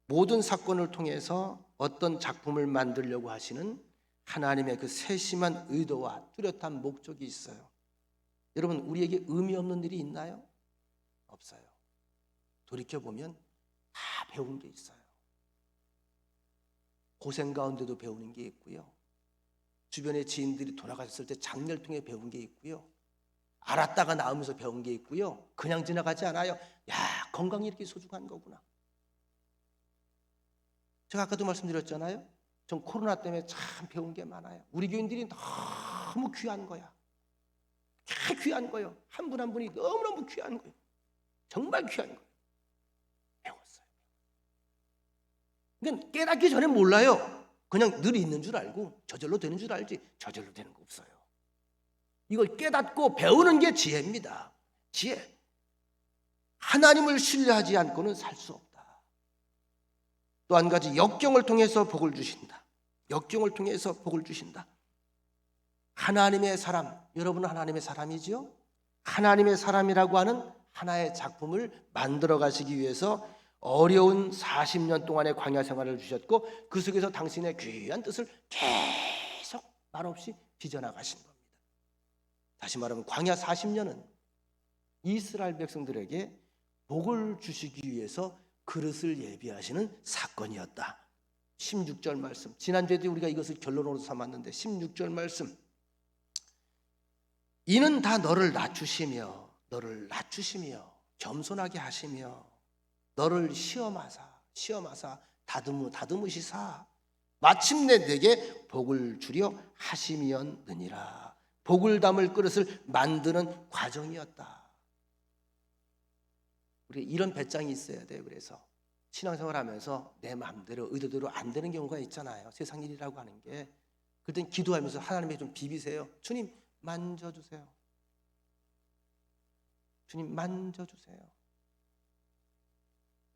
S1: 모든 사건을 통해서 어떤 작품을 만들려고 하시는 하나님의 그 세심한 의도와 뚜렷한 목적이 있어요. 여러분, 우리에게 의미 없는 일이 있나요? 없어요. 돌이켜보면 다 배운 게 있어요. 고생 가운데도 배우는 게 있고요. 주변의 지인들이 돌아가셨을 때 장례를 통해 배운 게 있고요. 알았다가 나오면서 배운 게 있고요. 그냥 지나가지 않아요. 야, 건강이 이렇게 소중한 거구나. 제가 아까도 말씀드렸잖아요. 전 코로나 때문에 참 배운 게 많아요. 우리 교인들이 너무 귀한 거야. 다 귀한 거예요. 한 분 한 분이 너무너무 귀한 거예요. 정말 귀한 거예요. 배웠어요. 그러니까 깨닫기 전에 몰라요. 그냥 늘 있는 줄 알고 저절로 되는 줄 알지 저절로 되는 거 없어요. 이걸 깨닫고 배우는 게 지혜입니다. 지혜. 하나님을 신뢰하지 않고는 살 수 없다. 또 한 가지, 역경을 통해서 복을 주신다. 역경을 통해서 복을 주신다. 하나님의 사람, 여러분은 하나님의 사람이지요? 하나님의 사람이라고 하는 하나의 작품을 만들어 가시기 위해서 어려운 40년 동안의 광야 생활을 주셨고, 그 속에서 당신의 귀한 뜻을 계속 말없이 빚어나가신 겁니다. 다시 말하면 광야 40년은 이스라엘 백성들에게 복을 주시기 위해서 그릇을 예비하시는 사건이었다. 16절 말씀, 지난주에도 우리가 이것을 결론으로 삼았는데 16절 말씀, 이는 다 너를 낮추시며 겸손하게 하시며 너를 시험하사 다듬으시사 마침내 내게 복을 주려 하심이었느니라. 복을 담을 그릇을 만드는 과정이었다. 우리 이런 배짱이 있어야 돼요. 그래서 신앙생활하면서 내 마음대로 의도대로 안 되는 경우가 있잖아요. 세상 일이라고 하는 게. 그럴 땐 기도하면서 하나님께 좀 비비세요. 주님 만져주세요. 주님 만져주세요.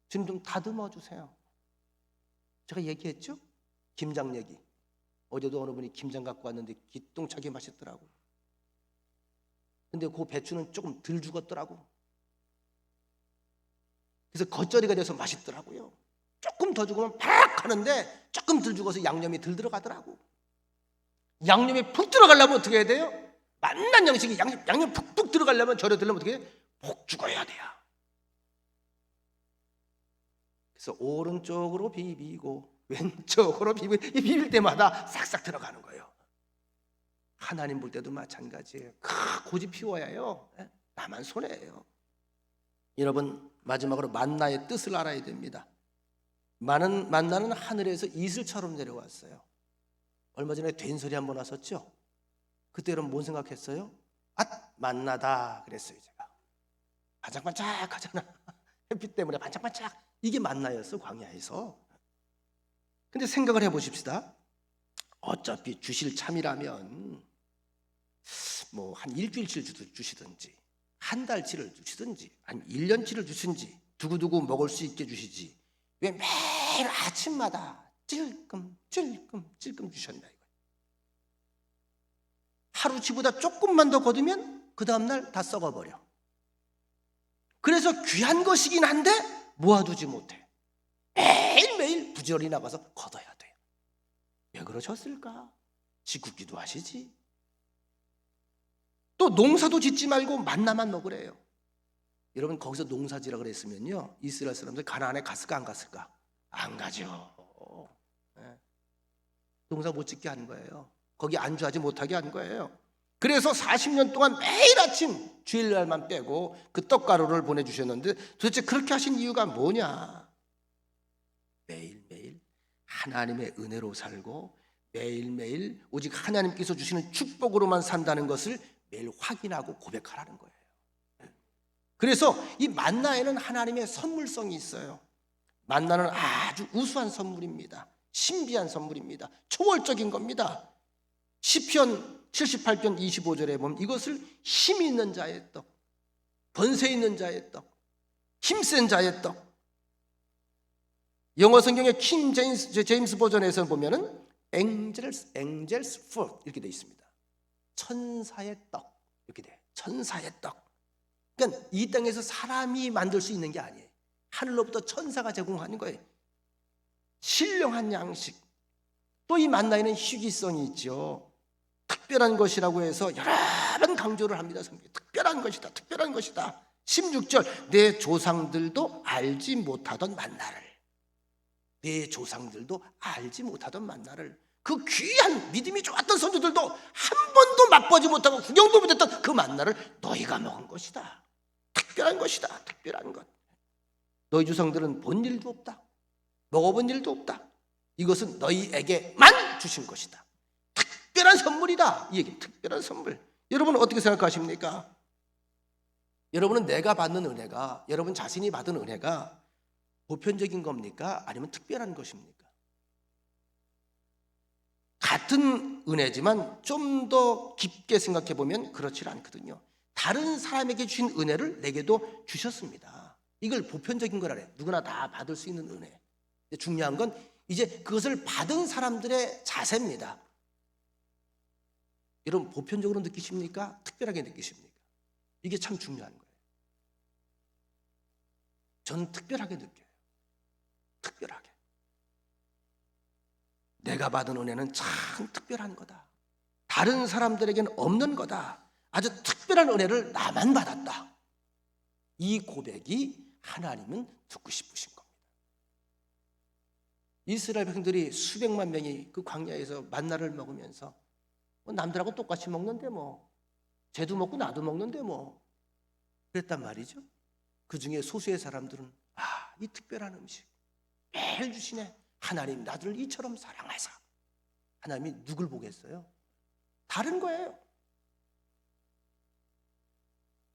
S1: 주님 좀 다듬어 주세요. 제가 얘기했죠? 김장 얘기. 어제도 어느 분이 김장 갖고 왔는데 기똥차게 맛있더라고. 근데 그 배추는 조금 덜 죽었더라고. 그래서 겉절이가 돼서 맛있더라고요. 조금 더 죽으면 팍 하는데 조금 덜 죽어서 양념이 덜 들어가더라고. 양념이 푹 들어가려면 어떻게 해야 돼요? 맛난 양식이 양념 푹푹 들어가려면, 절여들려면 어떻게 해요? 푹 죽어야 돼요. 그래서 오른쪽으로 비비고 왼쪽으로 비비고, 비빌 때마다 싹싹 들어가는 거예요. 하나님 볼 때도 마찬가지예요. 고집 피워야 해요. 나만 손해예요. 여러분, 마지막으로 만나의 뜻을 알아야 됩니다. 만나는 하늘에서 이슬처럼 내려왔어요. 얼마 전에 된소리 한번 왔었죠? 그때 여러분 뭔 생각했어요? 만나다 그랬어요. 제가 반짝반짝 하잖아. 햇빛 때문에 반짝반짝. 이게 만나였어, 광야에서. 근데 생각을 해보십시다. 어차피 주실 참이라면 뭐 한 일주일치를 주시든지 한 달치를 주시든지 한 1년치를 주시든지 두고두고 먹을 수 있게 주시지, 왜 매일 아침마다 찔끔 주셨나 이거예요. 하루치보다 조금만 더 거두면 그 다음날 다 썩어버려. 그래서 귀한 것이긴 한데 모아두지 못해. 매일매일 부지런히 나가서 걷어야 돼요. 왜 그러셨을까? 짓궂기도 하시지. 또 농사도 짓지 말고 만나만 먹으래요. 여러분, 거기서 농사지라 그랬으면요, 이스라엘 사람들 가나안에 갔을까 안 갔을까? 안 가죠. 농사 못 짓게 한 거예요. 거기 안주하지 못하게 한 거예요. 그래서 40년 동안 매일 아침 주일날만 빼고 그 떡가루를 보내주셨는데, 도대체 그렇게 하신 이유가 뭐냐? 매일매일 하나님의 은혜로 살고 매일매일 오직 하나님께서 주시는 축복으로만 산다는 것을 매일 확인하고 고백하라는 거예요. 그래서 이 만나에는 하나님의 선물성이 있어요. 만나는 아주 우수한 선물입니다. 신비한 선물입니다. 초월적인 겁니다. 시편 78편 25절에 보면 이것을 힘 있는 자의 떡, 번세 있는 자의 떡, 힘센 자의 떡. 영어 성경의 킹 제임스 버전에서 보면은 angels food 이렇게 되어 있습니다. 천사의 떡 이렇게 돼. 천사의 떡. 그러니까 이 땅에서 사람이 만들 수 있는 게 아니에요. 하늘로부터 천사가 제공하는 거예요. 신령한 양식. 또 이 만나에는 희귀성이 있죠. 특별한 것이라고 해서 여러 번 강조를 합니다. 성경에. 특별한 것이다. 특별한 것이다. 16절, 내 조상들도 알지 못하던 만나를. 내 조상들도 알지 못하던 만나를. 그 귀한 믿음이 좋았던 선조들도 한 번도 맛보지 못하고 구경도 못했던 그 만나를 너희가 먹은 것이다. 특별한 것이다. 특별한 것. 너희 조상들은 본 일도 없다. 먹어본 일도 없다. 이것은 너희에게만 주신 것이다. 특별한 선물이다. 이 얘기, 특별한 선물. 여러분은 어떻게 생각하십니까? 여러분은 내가 받는 은혜가, 여러분 자신이 받은 은혜가 보편적인 겁니까? 아니면 특별한 것입니까? 같은 은혜지만 좀 더 깊게 생각해 보면 그렇지 않거든요. 다른 사람에게 주신 은혜를 내게도 주셨습니다. 이걸 보편적인 거라래. 누구나 다 받을 수 있는 은혜. 중요한 건 이제 그것을 받은 사람들의 자세입니다. 여러분 보편적으로 느끼십니까? 특별하게 느끼십니까? 이게 참 중요한 거예요. 저는 특별하게 느껴요. 특별하게. 내가 받은 은혜는 참 특별한 거다. 다른 사람들에게는 없는 거다. 아주 특별한 은혜를 나만 받았다. 이 고백이 하나님은 듣고 싶으신 겁니다. 이스라엘 백성들이 수백만 명이 그 광야에서 만나를 먹으면서 남들하고 똑같이 먹는데 뭐 쟤도 먹고 나도 먹는데 뭐 그랬단 말이죠. 그 중에 소수의 사람들은 이 특별한 음식 매일 주시네. 하나님 나를 이처럼 사랑하사. 하나님이 누굴 보겠어요? 다른 거예요.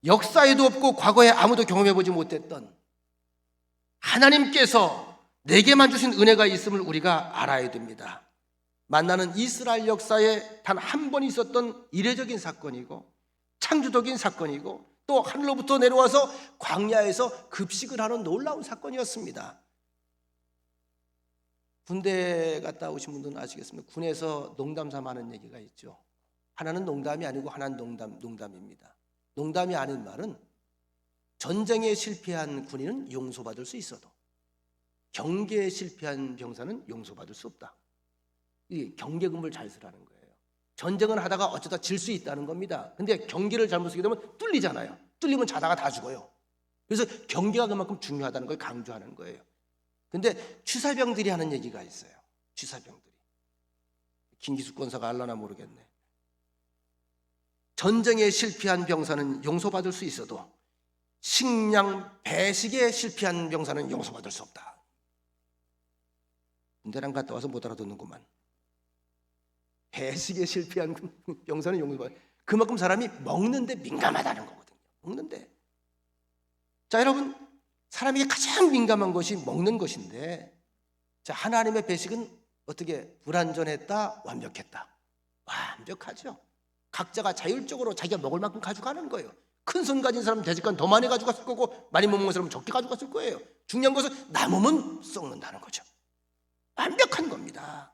S1: 역사에도 없고 과거에 아무도 경험해보지 못했던 하나님께서 내게만 주신 은혜가 있음을 우리가 알아야 됩니다. 만나는 이스라엘 역사에 단 한 번 있었던 이례적인 사건이고 창조적인 사건이고 또 하늘로부터 내려와서 광야에서 급식을 하는 놀라운 사건이었습니다. 군대 갔다 오신 분들은 아시겠습니까? 군에서 농담삼아 하는 얘기가 있죠. 하나는 농담이 아니고 하나는 농담입니다. 농담이 아닌 말은 전쟁에 실패한 군인은 용서받을 수 있어도 경계에 실패한 병사는 용서받을 수 없다. 이 경계금을 잘 쓰라는 거예요. 전쟁을 하다가 어쩌다 질 수 있다는 겁니다. 근데 경계를 잘못 쓰게 되면 뚫리잖아요. 뚫리면 자다가 다 죽어요. 그래서 경계가 그만큼 중요하다는 걸 강조하는 거예요. 근데 취사병들이 하는 얘기가 있어요. 취사병들이. 김기숙 권사가 알라나 모르겠네. 전쟁에 실패한 병사는 용서받을 수 있어도 식량 배식에 실패한 병사는 용서받을 수 없다. 군대랑 갔다 와서 못 알아듣는구만. 배식에 실패한 병사는 용서받을 수 없다. 그만큼 사람이 먹는데 민감하다는 거거든요. 먹는데. 자, 여러분, 사람에게 가장 민감한 것이 먹는 것인데, 자, 하나님의 배식은 어떻게 불완전했다, 완벽했다. 완벽하죠. 각자가 자율적으로 자기가 먹을 만큼 가져가는 거예요. 큰 손 가진 사람은 대접관 더 많이 가져갔을 거고 많이 못 먹는 사람은 적게 가져갔을 거예요. 중요한 것은 남으면 썩는다는 거죠. 완벽한 겁니다.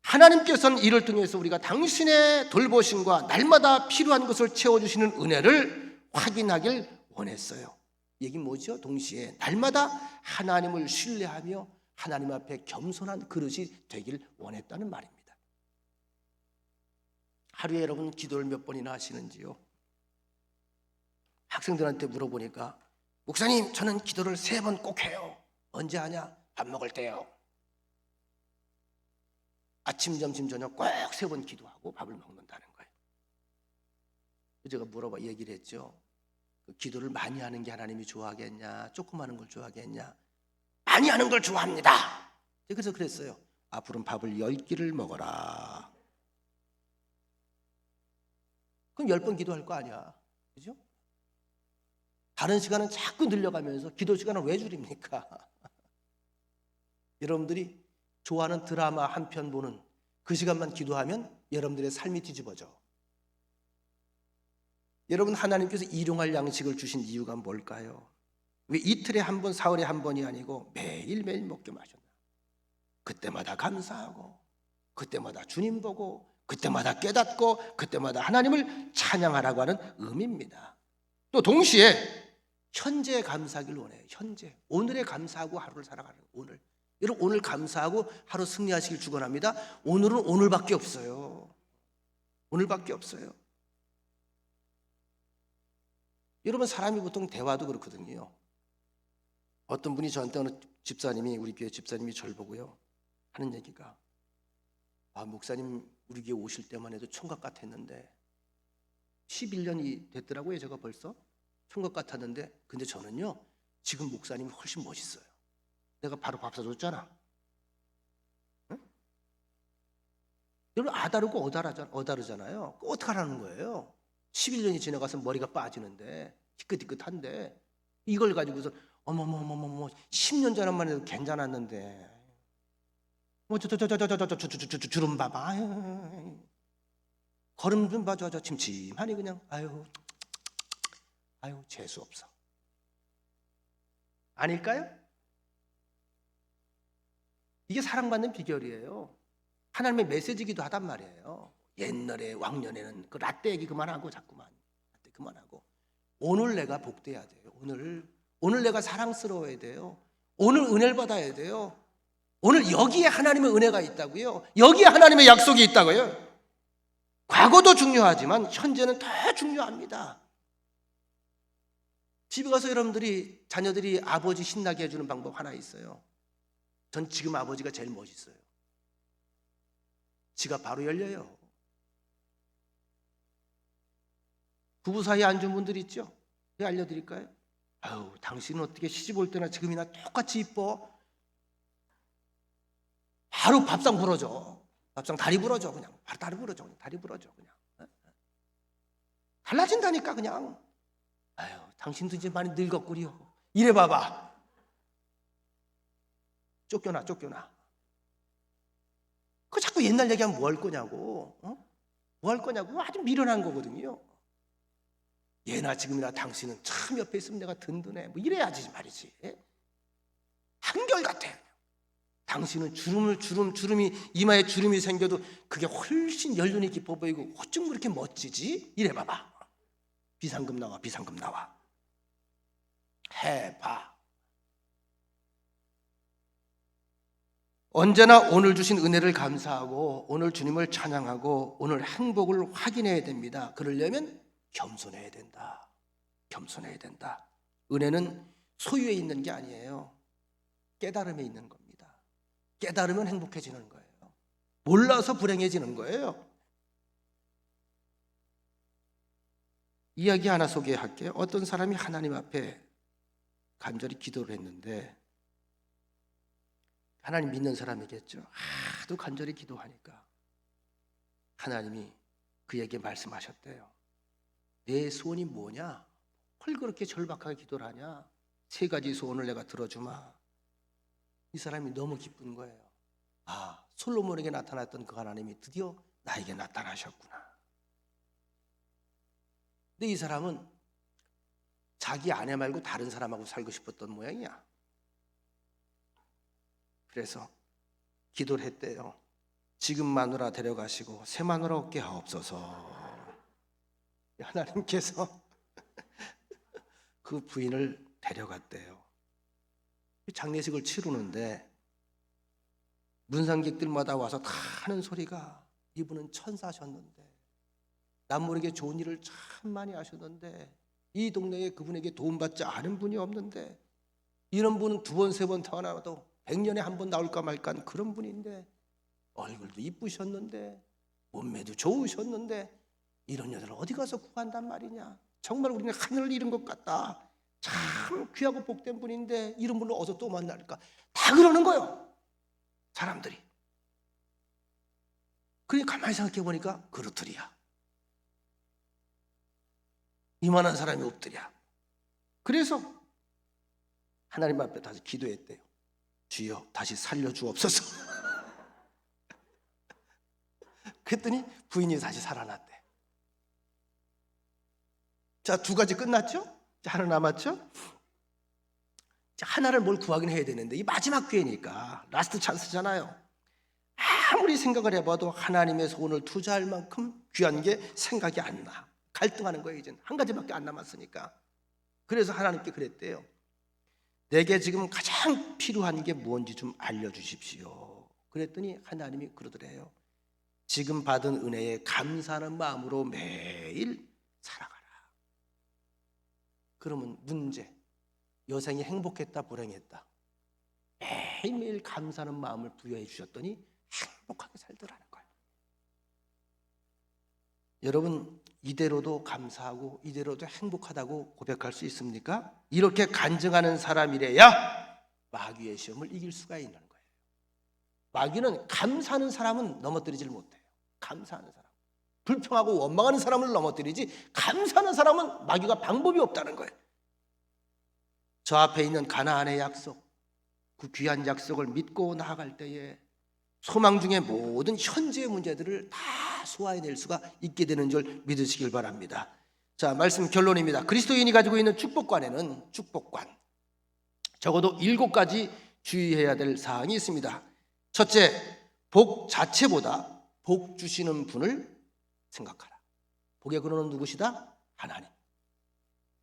S1: 하나님께서는 이를 통해서 우리가 당신의 돌보심과 날마다 필요한 것을 채워주시는 은혜를 확인하길 원했어요. 이게 뭐죠? 동시에 날마다 하나님을 신뢰하며 하나님 앞에 겸손한 그릇이 되길 원했다는 말입니다. 하루에 여러분 기도를 몇 번이나 하시는지요? 학생들한테 물어보니까 목사님 저는 기도를 3번 꼭 해요. 언제 하냐? 밥 먹을 때요. 아침, 점심, 저녁 꼭 3번 기도하고 밥을 먹는다는 거예요. 제가 얘기를 했죠. 기도를 많이 하는 게 하나님이 좋아하겠냐? 조금 하는 걸 좋아하겠냐? 많이 하는 걸 좋아합니다. 그래서 그랬어요. 앞으로는 밥을 10끼를 먹어라. 그럼 10번 기도할 거 아니야. 그죠? 다른 시간은 자꾸 늘려가면서 기도 시간을 왜 줄입니까? 여러분들이 좋아하는 드라마 한 편 보는 그 시간만 기도하면 여러분들의 삶이 뒤집어져. 여러분 하나님께서 일용할 양식을 주신 이유가 뭘까요? 왜 이틀에 한 번, 사흘에 한 번이 아니고 매일매일 먹게 마셨나? 그때마다 감사하고 그때마다 주님 보고 그때마다 깨닫고 그때마다 하나님을 찬양하라고 하는 의미입니다. 또 동시에 현재에 감사하길 원해요. 현재, 오늘에 감사하고 하루를 살아가는 오늘. 여러분 오늘 감사하고 하루 승리하시길 축원합니다. 오늘은 오늘밖에 없어요. 오늘밖에 없어요. 여러분 사람이 보통 대화도 그렇거든요. 어떤 분이 저한테 어느 집사님이 우리 교회 집사님이 저를 보고요 하는 얘기가 목사님 우리 교회 오실 때만 해도 총각 같았는데 11년이 됐더라고요. 제가 벌써 총각 같았는데 근데 저는요 지금 목사님이 훨씬 멋있어요. 내가 바로 밥 사줬잖아. 응? 여러분 아다르고 어다르잖아요. 어떡하라는 거예요. 11년이 지나가서 머리가 빠지는데 희끗희끗한데 이걸 가지고서 어머머머머머 10년 전만 해도 괜찮았는데 주름 봐봐. 걸음 좀 봐, 저 침침하니 그냥 아유 재수 없어. 아닐까요? 이게 사랑받는 비결이에요. 하나님의 메시지기도 하단 말이에요. 옛날에 왕년에는 그 라떼 얘기 그만하고 자꾸만 라떼 그만하고 오늘 내가 복돼야 돼요. 오늘 내가 사랑스러워야 돼요. 오늘 은혜를 받아야 돼요. 오늘 여기에 하나님의 은혜가 있다고요. 여기에 하나님의 약속이 있다고요. 과거도 중요하지만 현재는 더 중요합니다. 집에 가서 여러분들이 자녀들이 아버지 신나게 해주는 방법 하나 있어요. 전 지금 아버지가 제일 멋있어요. 지가 바로 열려요. 부부 사이에 앉은 분들 있죠? 제가 알려드릴까요? 아유, 당신은 어떻게 시집 올 때나 지금이나 똑같이 이뻐? 바로 밥상 부러져. 밥상 다리 부러져 그냥. 바로 다리 부러져 그냥. 다리 부러져 그냥. 달라진다니까 그냥. 아유, 당신도 이제 많이 늙었구려. 이래 봐봐. 쫓겨나. 그 자꾸 옛날 얘기하면 뭐 할 거냐고. 뭐 할 거냐고. 아주 미련한 거거든요. 예나 지금이나 당신은 참 옆에 있으면 내가 든든해. 뭐 이래야지 말이지. 한결같아. 당신은 주름이 이마에 주름이 생겨도 그게 훨씬 연륜이 깊어 보이고 어쩜 그렇게 멋지지? 이래 봐봐. 비상금 나와. 해봐. 언제나 오늘 주신 은혜를 감사하고 오늘 주님을 찬양하고 오늘 행복을 확인해야 됩니다. 그러려면 겸손해야 된다. 은혜는 소유에 있는 게 아니에요. 깨달음에 있는 겁니다. 깨달으면 행복해지는 거예요. 몰라서 불행해지는 거예요. 이야기 하나 소개할게요. 어떤 사람이 하나님 앞에 간절히 기도를 했는데 하나님 믿는 사람이겠죠. 하도 간절히 기도하니까 하나님이 그에게 말씀하셨대요. 내 소원이 뭐냐? 뭘 그렇게 절박하게 기도를 하냐? 3가지 소원을 내가 들어주마. 이 사람이 너무 기쁜 거예요. 솔로몬에게 나타났던 그 하나님이 드디어 나에게 나타나셨구나. 근데 이 사람은 자기 아내 말고 다른 사람하고 살고 싶었던 모양이야. 그래서 기도를 했대요. 지금 마누라 데려가시고 새 마누라 얻게 하옵소서. 하나님께서 그 부인을 데려갔대요. 장례식을 치르는데 문상객들마다 와서 다 하는 소리가 이분은 천사셨는데 남모르게 좋은 일을 참 많이 하셨는데 이 동네에 그분에게 도움받지 않은 분이 없는데 이런 분은 2번, 3번 태어나도 100년에 한 번 나올까 말까 한 그런 분인데 얼굴도 이쁘셨는데 몸매도 좋으셨는데 이런 여자를 어디 가서 구한단 말이냐. 정말 우리는 하늘을 잃은 것 같다. 참 귀하고 복된 분인데 이런 분을 어디서 또 만날까. 다 그러는 거예요. 사람들이. 그러니 가만히 생각해 보니까 그렇더리야. 이만한 사람이 없더랴. 그래서 하나님 앞에 다시 기도했대요. 주여 다시 살려주옵소서. 그랬더니 부인이 다시 살아났대. 자, 2가지 끝났죠? 자, 하나 남았죠? 자, 하나를 뭘 구하긴 해야 되는데 이 마지막 기회니까 라스트 찬스잖아요. 아무리 생각을 해봐도 하나님의 소원을 투자할 만큼 귀한 게 생각이 안 나. 갈등하는 거예요. 이제는 1가지밖에 안 남았으니까. 그래서 하나님께 그랬대요. 내게 지금 가장 필요한 게 뭔지 좀 알려주십시오. 그랬더니 하나님이 그러더래요. 지금 받은 은혜에 감사하는 마음으로 매일 살아가라. 그러면 문제, 여생이 행복했다 불행했다, 매일매일 감사하는 마음을 부여해 주셨더니 행복하게 살더라는 거예요. 여러분, 이대로도 감사하고 이대로도 행복하다고 고백할 수 있습니까? 이렇게 간증하는 사람이래야 마귀의 시험을 이길 수가 있는 거예요. 마귀는 감사하는 사람은 넘어뜨리질 못해요. 감사하는 사람, 불평하고 원망하는 사람을 넘어뜨리지 감사하는 사람은 마귀가 방법이 없다는 거예요. 저 앞에 있는 가나안의 약속, 그 귀한 약속을 믿고 나아갈 때에 소망 중에 모든 현재의 문제들을 다 소화해낼 수가 있게 되는 줄 믿으시길 바랍니다. 자, 말씀 결론입니다. 그리스도인이 가지고 있는 축복관에는 축복관 적어도 7가지 주의해야 될 사항이 있습니다. 첫째, 복 자체보다 복 주시는 분을 생각하라. 복의 근원은 누구시다? 하나님.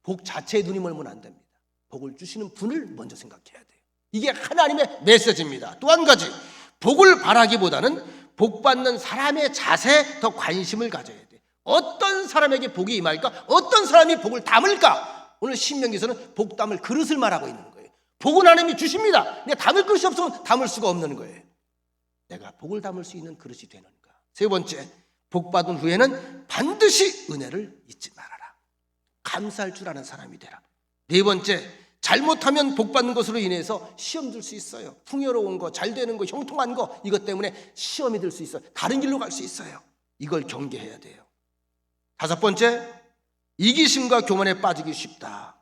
S1: 복 자체에 눈이 멀면 안 됩니다. 복을 주시는 분을 먼저 생각해야 돼요. 이게 하나님의 메시지입니다. 또 한 가지, 복을 바라기보다는 복 받는 사람의 자세에 더 관심을 가져야 돼요. 어떤 사람에게 복이 임할까? 어떤 사람이 복을 담을까? 오늘 신명기에서는 복 담을 그릇을 말하고 있는 거예요. 복은 하나님이 주십니다. 근데 담을 그릇이 없으면 담을 수가 없는 거예요. 내가 복을 담을 수 있는 그릇이 되는가? 세 번째, 복 받은 후에는 반드시 은혜를 잊지 말아라. 감사할 줄 아는 사람이 되라. 네 번째, 잘못하면 복 받는 것으로 인해서 시험 들 수 있어요. 풍요로운 거, 잘 되는 거, 형통한 거, 이것 때문에 시험이 들 수 있어요. 다른 길로 갈 수 있어요. 이걸 경계해야 돼요. 다섯 번째, 이기심과 교만에 빠지기 쉽다.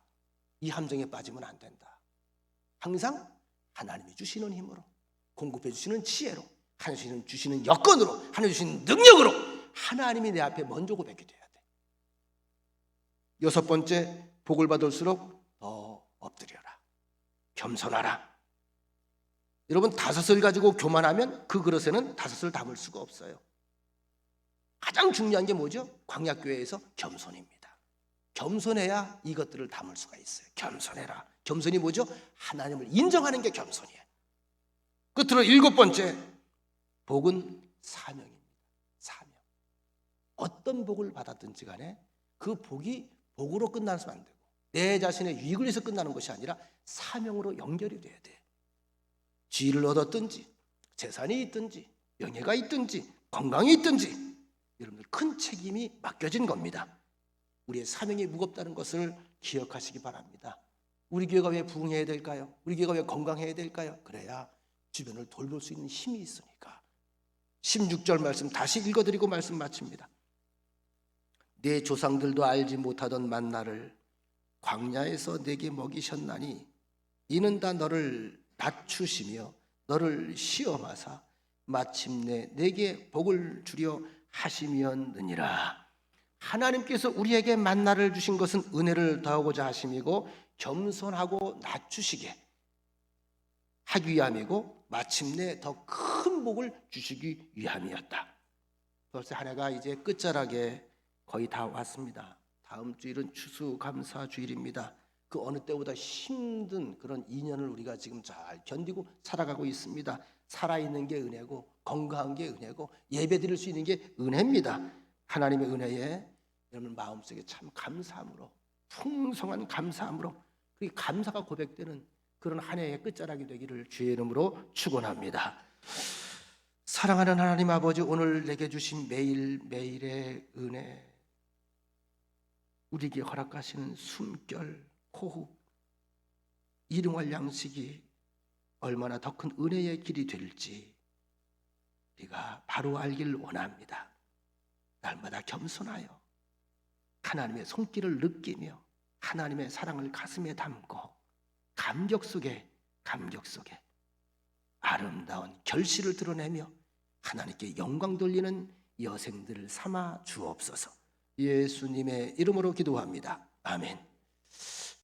S1: 이 함정에 빠지면 안 된다. 항상 하나님이 주시는 힘으로, 공급해 주시는 지혜로, 하나님이 주시는 여건으로, 하나님이 주시는 능력으로 하나님이 내 앞에 먼저 고백이 돼야 돼. 여섯 번째, 복을 받을수록 더 엎드려라. 겸손하라. 여러분, 5을 가지고 교만하면 그 그릇에는 5을 담을 수가 없어요. 가장 중요한 게 뭐죠? 광야교회에서 겸손입니다. 겸손해야 이것들을 담을 수가 있어요. 겸손해라. 겸손이 뭐죠? 하나님을 인정하는 게 겸손이에요. 끝으로 7번째, 복은 사명입니다. 사명. 어떤 복을 받았든지 간에 그 복이 복으로 끝나서는 안 되고 내 자신의 유익을 위해서 끝나는 것이 아니라 사명으로 연결이 돼야 돼. 지위를 얻었든지 재산이 있든지 명예가 있든지 건강이 있든지 여러분들 큰 책임이 맡겨진 겁니다. 우리의 사명이 무겁다는 것을 기억하시기 바랍니다. 우리 교회가 왜 부흥해야 될까요? 우리 교회가 왜 건강해야 될까요? 그래야 주변을 돌볼 수 있는 힘이 있으니까. 16절 말씀 다시 읽어드리고 말씀 마칩니다. 내 조상들도 알지 못하던 만나를 광야에서 내게 먹이셨나니 이는 다 너를 낮추시며 너를 시험하사 마침내 내게 복을 주려 하심이었느니라. 하나님께서 우리에게 만나를 주신 것은 은혜를 더하고자 하심이고 겸손하고 낮추시게 하기 위함이고 마침내 더 큰 복을 주시기 위함이었다. 벌써 한 해가 이제 끝자락에 거의 다 왔습니다. 다음 주일은 추수감사주일입니다. 그 어느 때보다 힘든 그런 2년을 우리가 지금 잘 견디고 살아가고 있습니다. 살아있는 게 은혜고 건강한 게 은혜고 예배드릴 수 있는 게 은혜입니다. 하나님의 은혜에 여러분 마음속에 참 감사함으로 풍성한 감사함으로 그 감사가 고백되는 그런 한 해의 끝자락이 되기를 주의 이름으로 축원합니다. 사랑하는 하나님 아버지, 오늘 내게 주신 매일매일의 은혜, 우리에게 허락하시는 숨결, 호흡, 일용할 양식이 얼마나 더 큰 은혜의 길이 될지 우리가 바로 알기를 원합니다. 날마다 겸손하여 하나님의 손길을 느끼며 하나님의 사랑을 가슴에 담고 감격 속에 아름다운 결실을 드러내며 하나님께 영광 돌리는 여생들을 삼아 주옵소서. 예수님의 이름으로 기도합니다. 아멘.